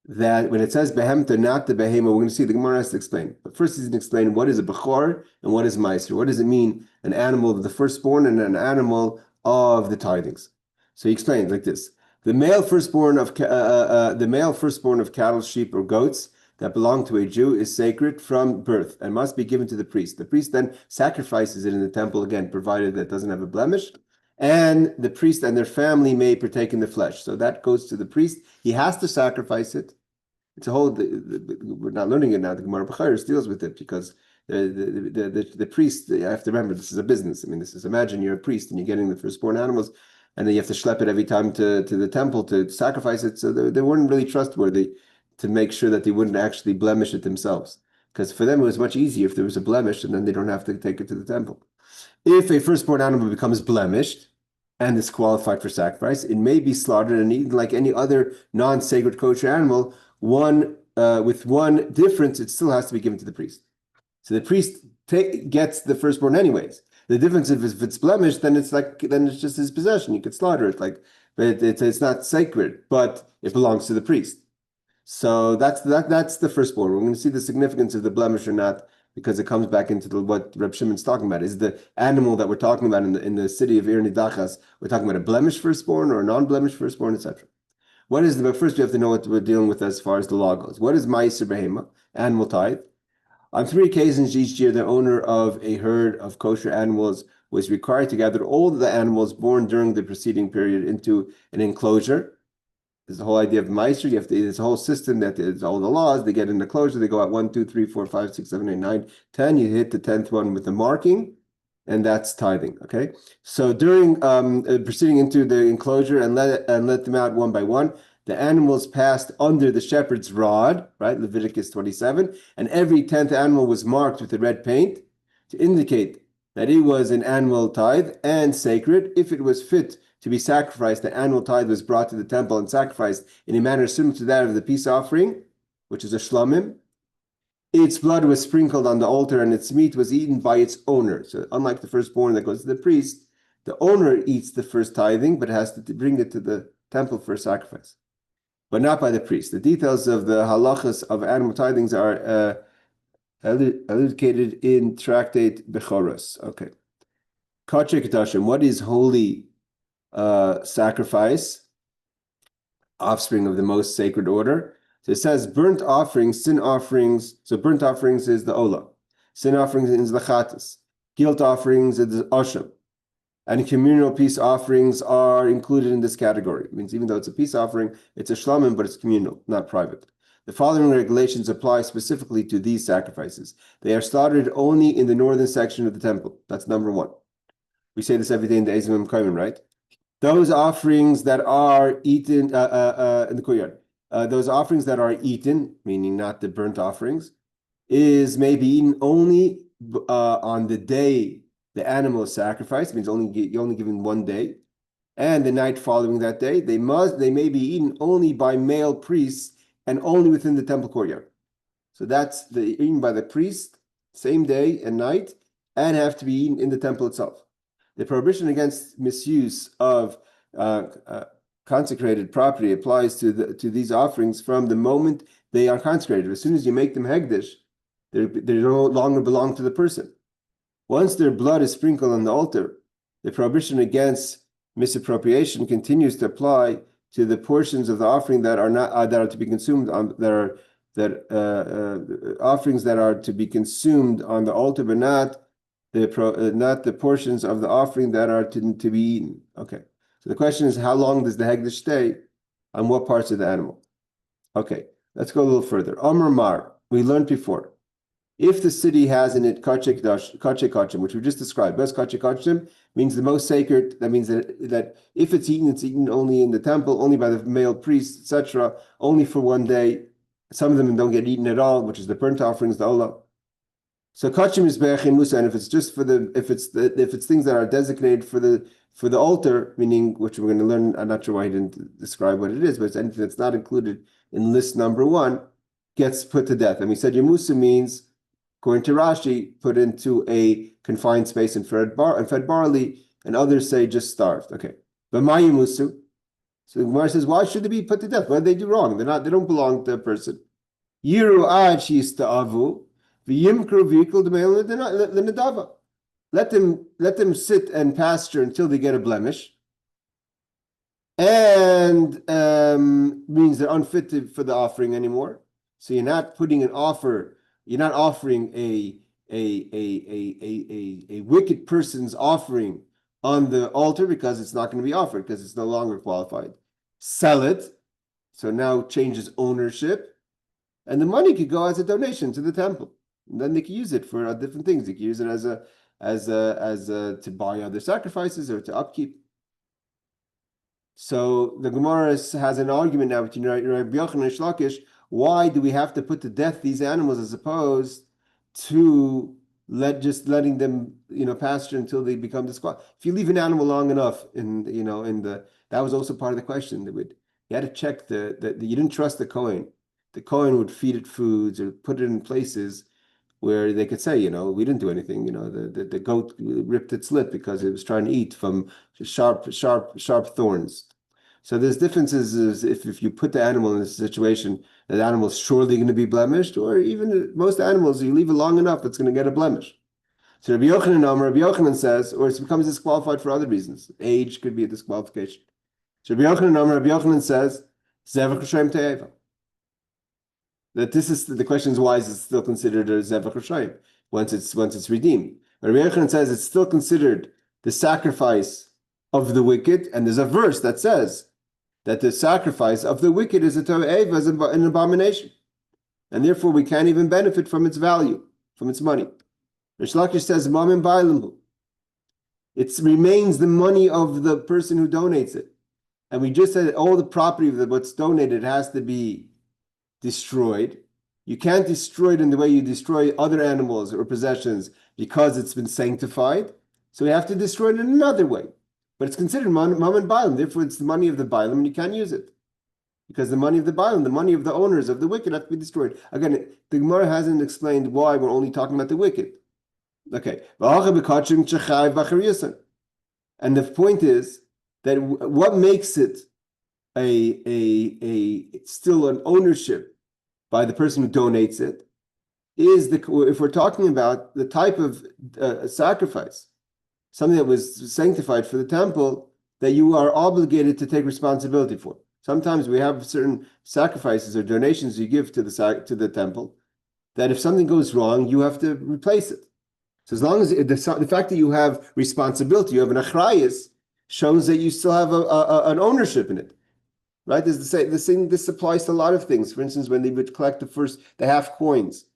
that when it says behemta, not the behema, we're going to see the Gemara has to explain. But first he's going to explain what is a bechor and what is meiser. What does it mean, an animal of the firstborn and an animal of the tithings? So he explains like this: the male firstborn of cattle, sheep, or goats that belong to a Jew is sacred from birth and must be given to the priest. The priest then sacrifices it in the temple, again, provided that it doesn't have a blemish. And the priest and their family may partake in the flesh. So that goes to the priest. He has to sacrifice it. It's a whole. We're not learning it now. The Gemara B'chayros deals with it because the priest. You have to remember, this is a business. I mean, imagine you're a priest and you're getting the firstborn animals, and then you have to schlep it every time to the temple to sacrifice it. So they weren't really trustworthy to make sure that they wouldn't actually blemish it themselves. Because for them it was much easier if there was a blemish, and then they don't have to take it to the temple. If a firstborn animal becomes blemished and is qualified for sacrifice, it may be slaughtered and eaten like any other non-sacred kosher animal. With one difference, it still has to be given to the priest. So the priest gets the firstborn anyways. The difference if it's blemished, then it's just his possession. You could slaughter it, but it's not sacred, but it belongs to the priest. So that's the firstborn. We're going to see the significance of the blemish or not, because it comes back into what Reb Shimon's talking about. Is the animal that we're talking about in the city of Ir Hanidachas, we're talking about a blemished firstborn or a non-blemished firstborn, etc. But first we have to know what we're dealing with as far as the law goes. What is ma'aser behema, animal tithe? On 3 occasions each year, the owner of a herd of kosher animals was required to gather all the animals born during the preceding period into an enclosure. There's the whole idea of meiser. There's a whole system that is all the laws. They get in the closure. They go out 1, 2, 3, 4, 5, 6, 7, 8, 9, 10. You hit the 10th one with the marking, and that's tithing. Okay. So during proceeding into the enclosure and let them out one by one, the animals passed under the shepherd's rod, right? Leviticus 27, and every 10th animal was marked with a red paint to indicate that it was an animal tithe and sacred. If it was fit to be sacrificed, the animal tithe was brought to the temple and sacrificed in a manner similar to that of the peace offering, which is a shlamim. Its blood was sprinkled on the altar and its meat was eaten by its owner. So unlike the firstborn that goes to the priest, the owner eats the first tithing, but has to bring it to the temple for sacrifice, but not by the priest. The details of the halachos of animal tithings are elucidated in tractate Bechoros. Okay. Kachek Dashim, what is holy sacrifice, offspring of the most sacred order? So it says burnt offerings, sin offerings. So burnt offerings is the olah, sin offerings is the chatas, guilt offerings is the asham, and communal peace offerings are included in this category. It means even though it's a peace offering, it's a shlamim, but it's communal, not private. The following regulations apply specifically to these sacrifices. They are slaughtered only in the northern section of the temple. That's number 1. We say this every day in the Ezim Kohen, right? Those offerings that are eaten in the courtyard, those offerings that are eaten, meaning not the burnt offerings, may be eaten only on the day the animal is sacrificed. It means you're only given 1 day, and the night following that day. They may be eaten only by male priests and only within the temple courtyard. So that's eaten by the priest same day and night, and have to be eaten in the temple itself. The prohibition against misuse of consecrated property applies to these offerings from the moment they are consecrated. As soon as you make them hegdish, they no longer belong to the person. Once their blood is sprinkled on the altar, the prohibition against misappropriation continues to apply to the portions of the offering that are not that are to be consumed on offerings that are to be consumed on the altar, but not the portions of the offering that are to be eaten. Okay. So the question is, how long does the hegdish stay on what parts of the animal? Okay, let's go a little further. Amar Mar, we learned before. If the city has in it kachim, which we just described, best kachim means the most sacred. That means that if it's eaten only in the temple, only by the male priests, etc., only for one day. Some of them don't get eaten at all, which is the burnt offerings, the olah. So kachim is be'echin musa, and if it's just for if it's things that are designated for the altar, meaning which we're going to learn. I'm not sure why he didn't describe what it is, but it's anything that's not included in list number 1 gets put to death. And we said yemusa means, according to Rashi, put into a confined space and fed barley, and others say just starved. Okay, but my yemusu. So the Gemara says, why should they be put to death? What did they do wrong? They don't belong to a person. Yiru ad sheista'avu v'yimkru v'yikol d'meil l'nedava. Let them sit and pasture until they get a blemish, and means they're unfit for the offering anymore. So you're not putting an offer. You're not offering a wicked person's offering on the altar because it's not going to be offered because it's no longer qualified. Sell it, so now changes ownership, and the money could go as a donation to the temple, and then they can use it for different things. They can use it as to buy other sacrifices or to upkeep. So the Gemara has an argument now between Rabbi Yochanan and Shlakish. Why do we have to put to death these animals as opposed to letting them pasture until they become disqualified? If you leave an animal long enough that was also part of the question. You had to check that you didn't trust the Kohen. The Kohen would feed it foods or put it in places where they could say, we didn't do anything. The goat ripped its lip because it was trying to eat from sharp thorns. So there's differences if you put the animal in a situation, that animal is surely going to be blemished, or even most animals, you leave it long enough, it's going to get a blemish. So Rabbi Yochanan says, or it becomes disqualified for other reasons. Age could be a disqualification. So Rabbi Yochanan says, Zevach Rishayim Te'eva. That this is the question is, why is it still considered a Zevach Rishayim once it's redeemed? Rabbi Yochanan says it's still considered the sacrifice of the wicked, and there's a verse that says that the sacrifice of the wicked is an abomination, and therefore we can't even benefit from its value, from its money. Rish Lakish says, Mamim Bailamhu. It remains the money of the person who donates it. And we just said all the property of what's donated has to be destroyed. You can't destroy it in the way you destroy other animals or possessions because it's been sanctified. So we have to destroy it in another way. But it's considered Mam and Bailam. Therefore, it's the money of the Bailam, and you can't use it. Because the money of the Bailam, the money of the owners of the wicked, have to be destroyed. Again, the Gemara hasn't explained why we're only talking about the wicked. Okay. And the point is that what makes it it's still an ownership by the person who donates it is if we're talking about the type of sacrifice, something that was sanctified for the temple, that you are obligated to take responsibility for. Sometimes we have certain sacrifices or donations you give to the temple that if something goes wrong, you have to replace it. So as long as the fact that you have responsibility, you have an achrayus, shows that you still have an ownership in it, right? This applies to a lot of things. For instance, when they would collect the half coins,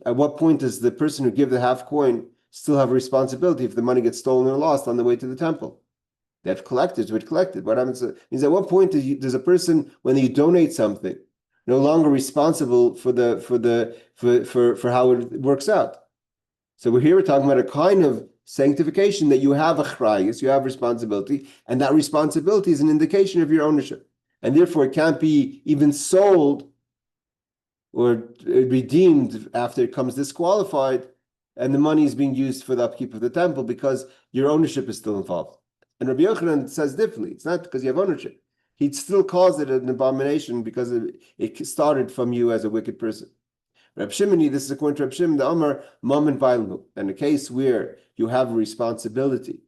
at what point does the person who gave the half coin still have a responsibility if the money gets stolen or lost on the way to the temple? They have collectors would collect it. What happens means at what point does a person, when you donate something, no longer responsible for how it works out? So we're talking about a kind of sanctification that you have achrayus, you have responsibility, and that responsibility is an indication of your ownership, and therefore it can't be even sold or redeemed after it comes disqualified, and the money is being used for the upkeep of the temple because your ownership is still involved. And Rabbi Yochanan says differently. It's not because you have ownership. He still calls it an abomination because it started from you as a wicked person. Reb Shimoni, this is according to Reb Shimon, the Amar, Mam and Bailu. And a case where you have a responsibility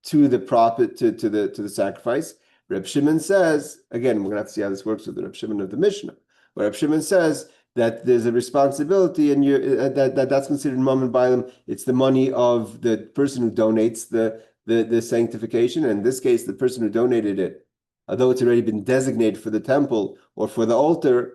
to the prophet, to the sacrifice, Reb Shimon says, again, we're going to have to see how this works with the Reb Shimon of the Mishnah, but Reb Shimon says that there's a responsibility and that's considered Mam and Bailu. It's the money of the person who donates the sanctification. And in this case, the person who donated it, although it's already been designated for the temple or for the altar,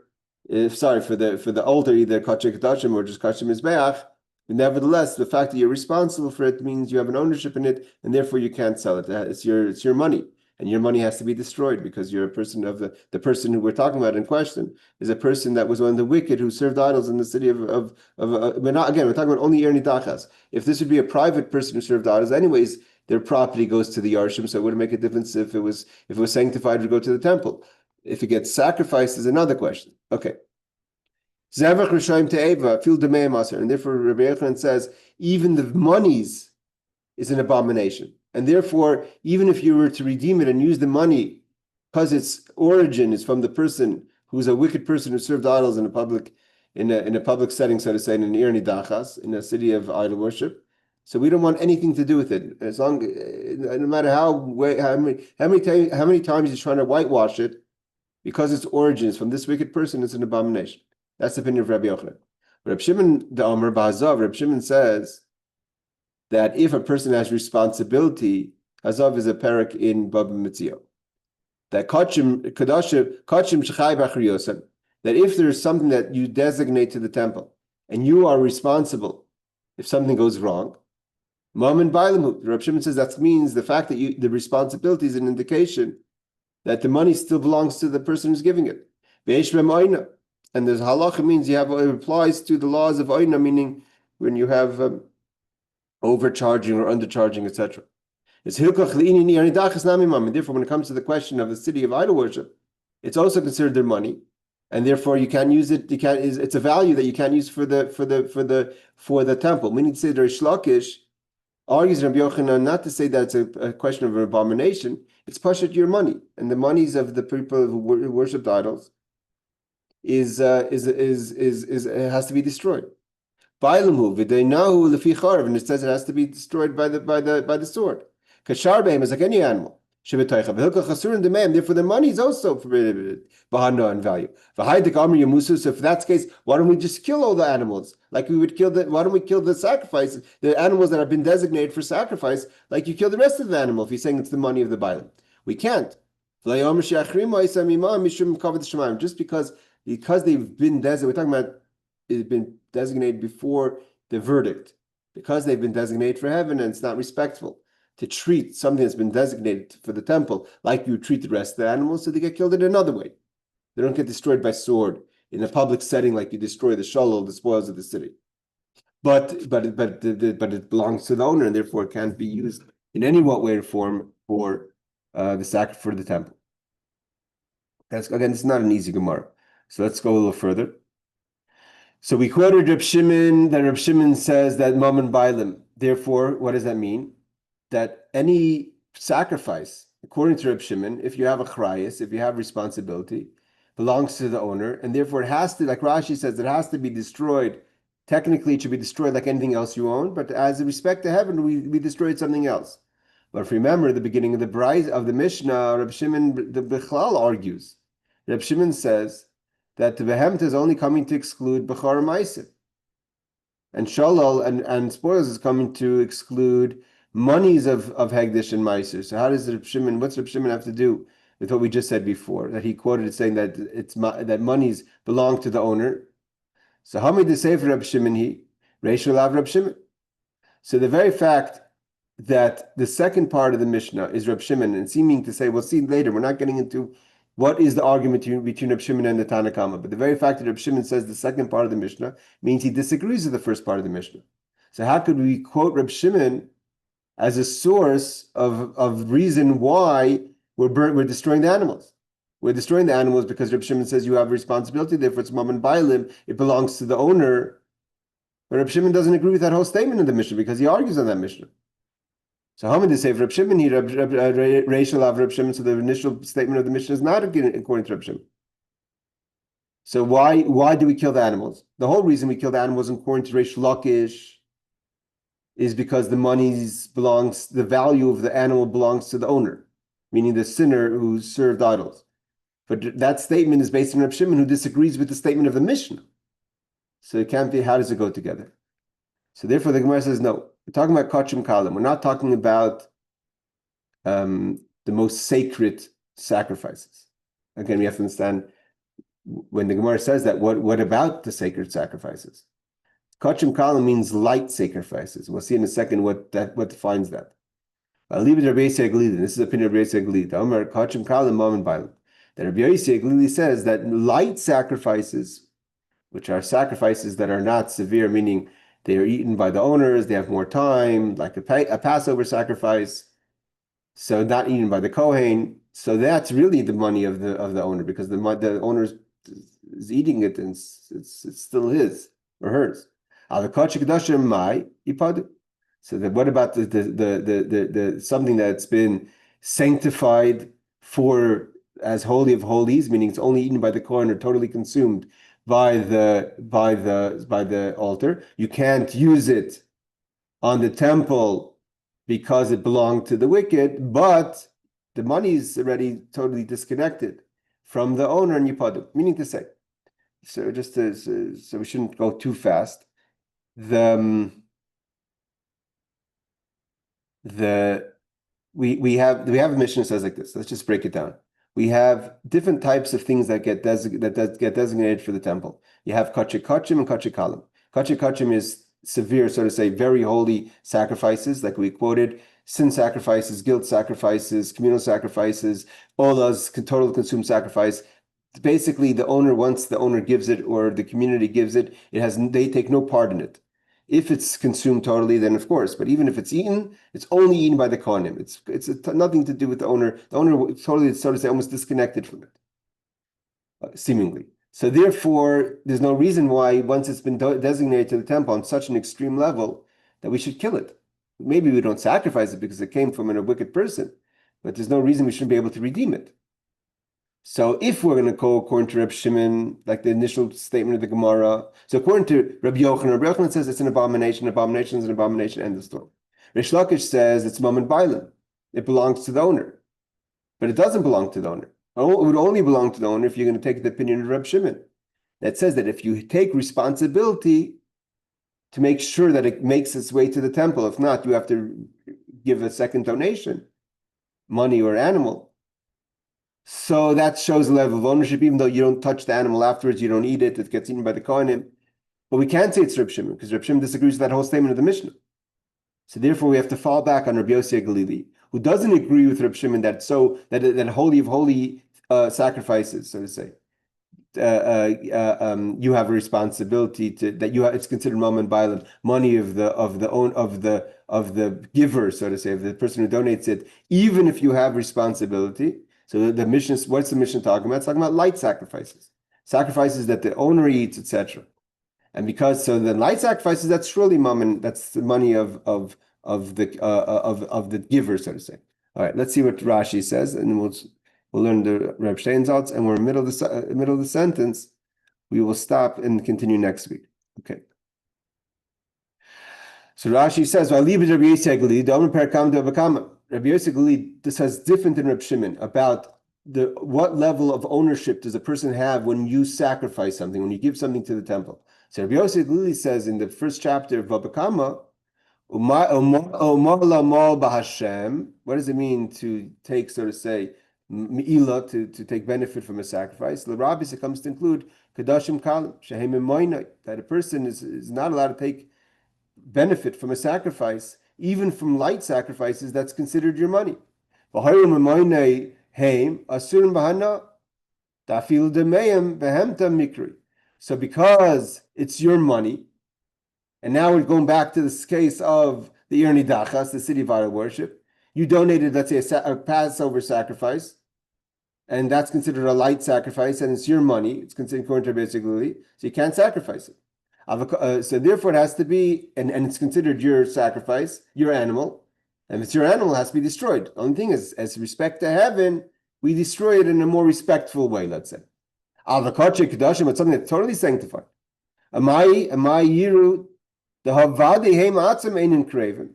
for the altar, either kachim kedashim or just kachim mizbeach. Nevertheless, the fact that you're responsible for it means you have an ownership in it, and therefore you can't sell it. It's your money, and your money has to be destroyed because you're a person of the person who we're talking about in question is a person that was one of the wicked who served idols in the city of we're talking about only Ir Hanidachas. If this would be a private person who served idols, anyways, their property goes to the Yarshim, so it wouldn't make a difference if it was sanctified, it would go to the temple. If it gets sacrificed is another question. Okay. Zevach Rishayim Te'eva, fil Demei Maser. And therefore Rabbi Yochanan says, even the monies is an abomination. And therefore, even if you were to redeem it and use the money, because its origin is from the person who's a wicked person who served idols in a public setting, so to say, in an Ir Hanidachas, in a city of idol worship. So we don't want anything to do with it. As long, no matter how many times he's trying to whitewash it, because its origin is from this wicked person, it's an abomination. That's the opinion of Rabbi Yochanan. Reb Shimon the Omer Ba'azav, Reb Shimon says that if a person has responsibility, Hazav is a Perek in Baba Mitzio, that that if there is something that you designate to the temple and you are responsible if something goes wrong, Mammon Bailamu, Reb Shimon says that means the fact that the responsibility is an indication that the money still belongs to the person who's giving it. And there's halacha means it applies to the laws of oina, meaning when you have overcharging or undercharging, etc. It's hilkach le'inin Ir Hanidachas namimam. And therefore, when it comes to the question of the city of idol worship, it's also considered their money, and therefore you can't use it. It's a value that you can't use for the temple. Meaning to say, Reish Lakish argues Rabbi Yochanan not to say that it's a question of an abomination. It's pashat your money, and the monies of the people who worshipped idols is has to be destroyed. And it says it has to be destroyed by the sword. Kasharbeim is like any animal. Therefore, the money is also prohibited and value. So if that's the case, why don't we just kill all the animals? Like we would kill why don't we kill the sacrifices, the animals that have been designated for sacrifice, like you kill the rest of the animal if you're saying it's the money of the Bailam. We can't. Just because they've been designated, we're talking about it's been designated before the verdict, because they've been designated for heaven, and it's not respectful to treat something that's been designated for the temple like you treat the rest of the animals, so they get killed in another way. They don't get destroyed by sword in a public setting like you destroy the shalol, the spoils of the city. But it belongs to the owner, and therefore it can't be used in any way or form for the sacrifice for the temple. This is not an easy Gemara. So let's go a little further. So we quoted Reb Shimon, that Reb Shimon says that Mammon Bailim. Therefore, what does that mean? That any sacrifice, according to Reb Shimon, if you have a chrayas, if you have responsibility, belongs to the owner, and therefore it has to, like Rashi says, it has to be destroyed. Technically, it should be destroyed like anything else you own, but as in respect to heaven, we destroyed something else. But if you remember the beginning of the Mishnah, Reb Shimon the Bechlal argues. Reb Shimon says that the Behemta is only coming to exclude Bechar Ma'aser, and Shalal and spoils is coming to exclude monies of Hegdish and Ma'aser. So how does what's Reb Shimon have to do with what we just said before? That he quoted it saying that that monies belong to the owner. So how many say for Reb Shimon Reishul Av Reb Shimon? So the very fact that the second part of the Mishnah is Reb Shimon, and seeming to say, we'll see later, we're not getting into what is the argument between Reb Shimon and the Tanakama, but the very fact that Reb Shimon says the second part of the Mishnah means he disagrees with the first part of the Mishnah. So how could we quote Reb Shimon as a source of reason why we're destroying the animals? We're destroying the animals because Reb Shimon says you have a responsibility, therefore it's Mammon Bailim, it belongs to the owner. But Reb Shimon doesn't agree with that whole statement in the Mishnah because he argues on that Mishnah. So how many say Reb Shimon here, Reishal Av Reb Shimon? So the initial statement of the Mishnah is not according to Reb Shimon. So why do we kill the animals? The whole reason we kill the animals according to Reish Lakish is because the value of the animal belongs to the owner, meaning the sinner who served idols. But that statement is based on Reb Shimon, who disagrees with the statement of the Mishnah. So it can't be, how does it go together? So therefore the Gemara says, no, we're talking about Kachim Kalim. We're not talking about the most sacred sacrifices. Again, we have to understand when the Gemara says that, what about the sacred sacrifices? Kachim Kala means light sacrifices. We'll see in a second what defines that. This is the opinion of Rabbi Yossi Glili. That Rabbi Yossi Glili says that light sacrifices, which are sacrifices that are not severe, meaning they are eaten by the owners, they have more time, like a Passover sacrifice, so not eaten by the Kohen. So that's really the money of the owner, because the owner is eating it, and it's still his or hers. So what about the something that's been sanctified for as holy of holies, meaning it's only eaten by the Kohen or totally consumed by the altar? You can't use it on the temple because it belonged to the wicked, but the money is already totally disconnected from the owner and Yipadu. Meaning to say, so we shouldn't go too fast. We have a mission that says like this. Let's just break it down. We have different types of things that get designated for the temple. You have kachik kachim and kachik kalim. Kachik kachim is severe, so to say, very holy sacrifices, like we quoted, sin sacrifices, guilt sacrifices, communal sacrifices, all those total consumed sacrifice. Basically, once the owner gives it or the community gives it, they take no part in it. If it's consumed totally, then of course. But even if it's eaten, it's only eaten by the kohanim. It's nothing to do with the owner. The owner totally, so to say, almost disconnected from it, seemingly. So therefore, there's no reason why, once it's been designated to the temple on such an extreme level, that we should kill it. Maybe we don't sacrifice it because it came from a wicked person, but there's no reason we shouldn't be able to redeem it. So if we're going to go according to Reb Shimon, like the initial statement of the Gemara, so according to Rabbi Yochanan says it's an abomination is an abomination, end of story. Rish Lakish says it's Mammon Bailim. It belongs to the owner. But it doesn't belong to the owner. It would only belong to the owner if you're going to take the opinion of Reb Shimon. That says that if you take responsibility to make sure that it makes its way to the temple, if not, you have to give a second donation, money or animal. So that shows a level of ownership, even though you don't touch the animal afterwards, you don't eat it, it gets eaten by the Kohanim. But we can't say it's Reb Shimon, because Reb Shimon disagrees with that whole statement of the Mishnah. So therefore, we have to fall back on Rabbi Yossi Glili, who doesn't agree with Reb Shimon that holy of holy sacrifices, so to say, you have a responsibility it's considered mammon bailim, money of the giver, so to say, of the person who donates it, even if you have responsibility. So the mission, what's the mission talking about? It's talking about light sacrifices that the owner eats, etc. And so the light sacrifices, that's surely mammon, that's the money of the giver, so to say. All right, let's see what Rashi says, and we'll learn the Reb Steinsaltz, and we're in the middle of the sentence. We will stop and continue next week. Okay. So Rashi says, Rabbi Yossi Glili, this has different than Reb Shimon about what level of ownership does a person have when you sacrifice something, when you give something to the temple. So Rabbi Yossi Glili says in the first chapter of Baba Kama, what does it mean to take, so to say, me'ilah, to take benefit from a sacrifice? The rabbis, it comes to include kadashim kalim shehem moinai, that a person is not allowed to take benefit from a sacrifice, even from light sacrifices. That's considered your money. So because it's your money, and now we're going back to this case of the Ir Hanidachas, the city of idol worship, you donated, let's say, a Passover sacrifice, and that's considered a light sacrifice, and it's your money. It's considered according to basically, so you can't sacrifice it. So therefore, it has to be, and it's considered your sacrifice, your animal, and if it's your animal, it has to be destroyed. The only thing is, as respect to heaven, we destroy it in a more respectful way, let's say. Avakache Kedashim, it's something that's totally sanctified. Amai Yiru, the Havadi Heim Atzim Einen Kraven,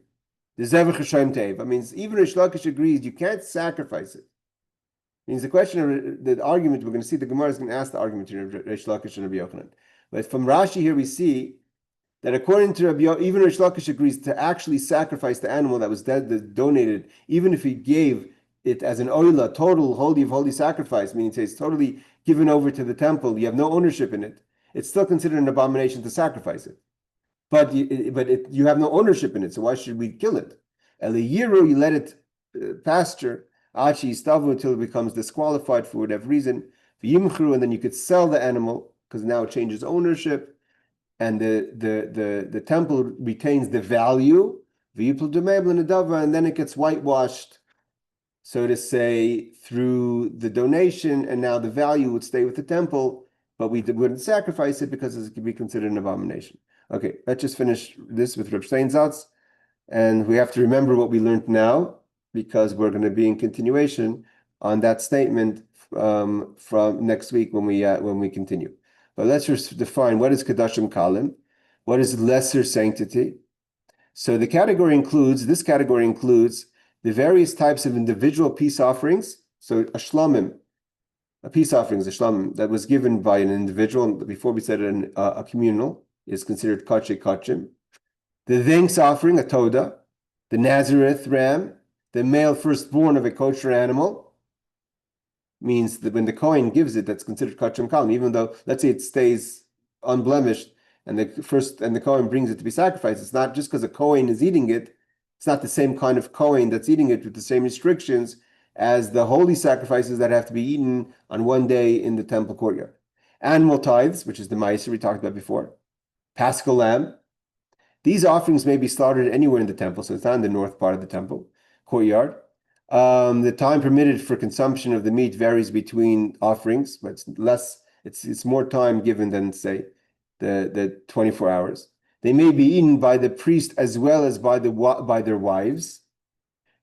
the Zevach Hashem Tev. I mean, even Rish Lakish agrees you can't sacrifice it. Means the question of the argument, we're going to see the Gemara is going to ask the argument to Rish Lakish and Rabbi Yochanan. But from Rashi here we see that according to Rabbi Yochanan, even Rish Lakish agrees to actually sacrifice the animal that was donated, even if he gave it as an oila, total holy of holy sacrifice, meaning it's totally given over to the temple, you have no ownership in it, it's still considered an abomination to sacrifice it. But you have no ownership in it, so why should we kill it? Eliyiru, you let it pasture, achi stavu, until it becomes disqualified for whatever reason. V'yimchru, and then you could sell the animal because now it changes ownership, and the temple retains the value. V'yipul d'meibel nedava, and then it gets whitewashed, so to say, through the donation, and now the value would stay with the temple, but we wouldn't sacrifice it because it could be considered an abomination. Okay, let's just finish this with Reb Steinsaltz, and we have to remember what we learned now, because we're going to be in continuation on that statement from next week when we continue. But let's just define what is Kedoshim Kalim, what is lesser sanctity. So this category includes the various types of individual peace offerings. So a peace offering is a shlamim that was given by an individual. Before we said a communal is considered kachim. The thanks offering, a toda, the Nazareth ram, the male firstborn of a kosher animal, means that when the Kohen gives it, that's considered kachim kalim, even though, let's say, it stays unblemished, and the Kohen brings it to be sacrificed. It's not just because a Kohen is eating it. It's not the same kind of Kohen that's eating it with the same restrictions as the holy sacrifices that have to be eaten on one day in the temple courtyard. Animal tithes, which is the ma'aser we talked about before. Paschal lamb. These offerings may be slaughtered anywhere in the temple, so it's not in the north part of the temple courtyard. The time permitted for consumption of the meat varies between offerings, but it's more time given than, say, the 24 hours. They may be eaten by the priest as well as by their wives,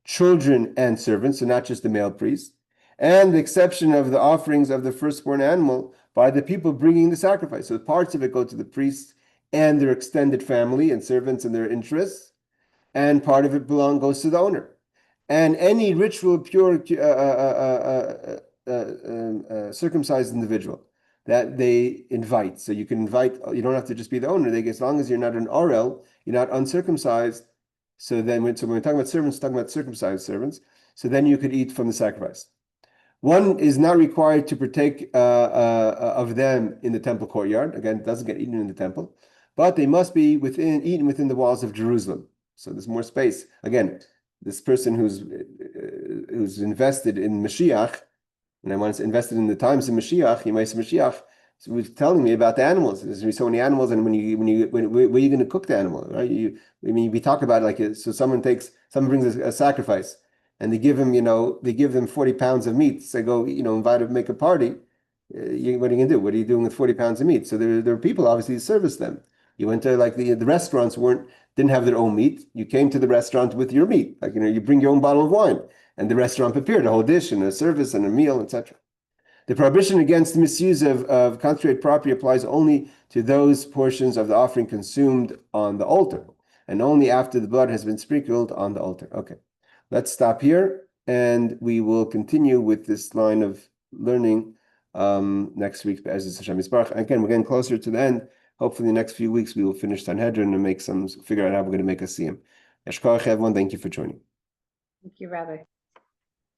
children, and servants, so not just the male priest, and the exception of the offerings of the firstborn animal by the people bringing the sacrifice. So parts of it go to the priests and their extended family and servants and their interests, and part of it goes to the owner. And any ritual pure circumcised individual that they invite. So you can invite, you don't have to just be the owner. As long as you're not an orel, you're not uncircumcised. So when we're talking about servants, we're talking about circumcised servants. So then you could eat from the sacrifice. One is not required to partake of them in the temple courtyard. Again, it doesn't get eaten in the temple, but they must be eaten within the walls of Jerusalem. So there's more space. Again, this person who's invested in Mashiach, and I want to invested in the times of Mashiach, Mashiach, so was telling me about the animals. There's going to be so many animals, and where are you going to cook the animal, right? We talk about it like, so someone brings a sacrifice, and they give them 40 pounds of meat. So they go, make a party. What are you going to do? What are you doing with 40 pounds of meat? So there are people obviously to service them. You went to the restaurants didn't have their own meat. You came to the restaurant with your meat. You bring your own bottle of wine, and the restaurant prepared a whole dish and a service and a meal, etc. The prohibition against the misuse of consecrated property applies only to those portions of the offering consumed on the altar, and only after the blood has been sprinkled on the altar. Okay, let's stop here, and we will continue with this line of learning next week. Again, we're getting closer to the end. Hopefully, in the next few weeks, we will finish Sanhedrin and figure out how we're going to make a siyum. Yashkoach, everyone. Thank you for joining. Thank you, Rabbi.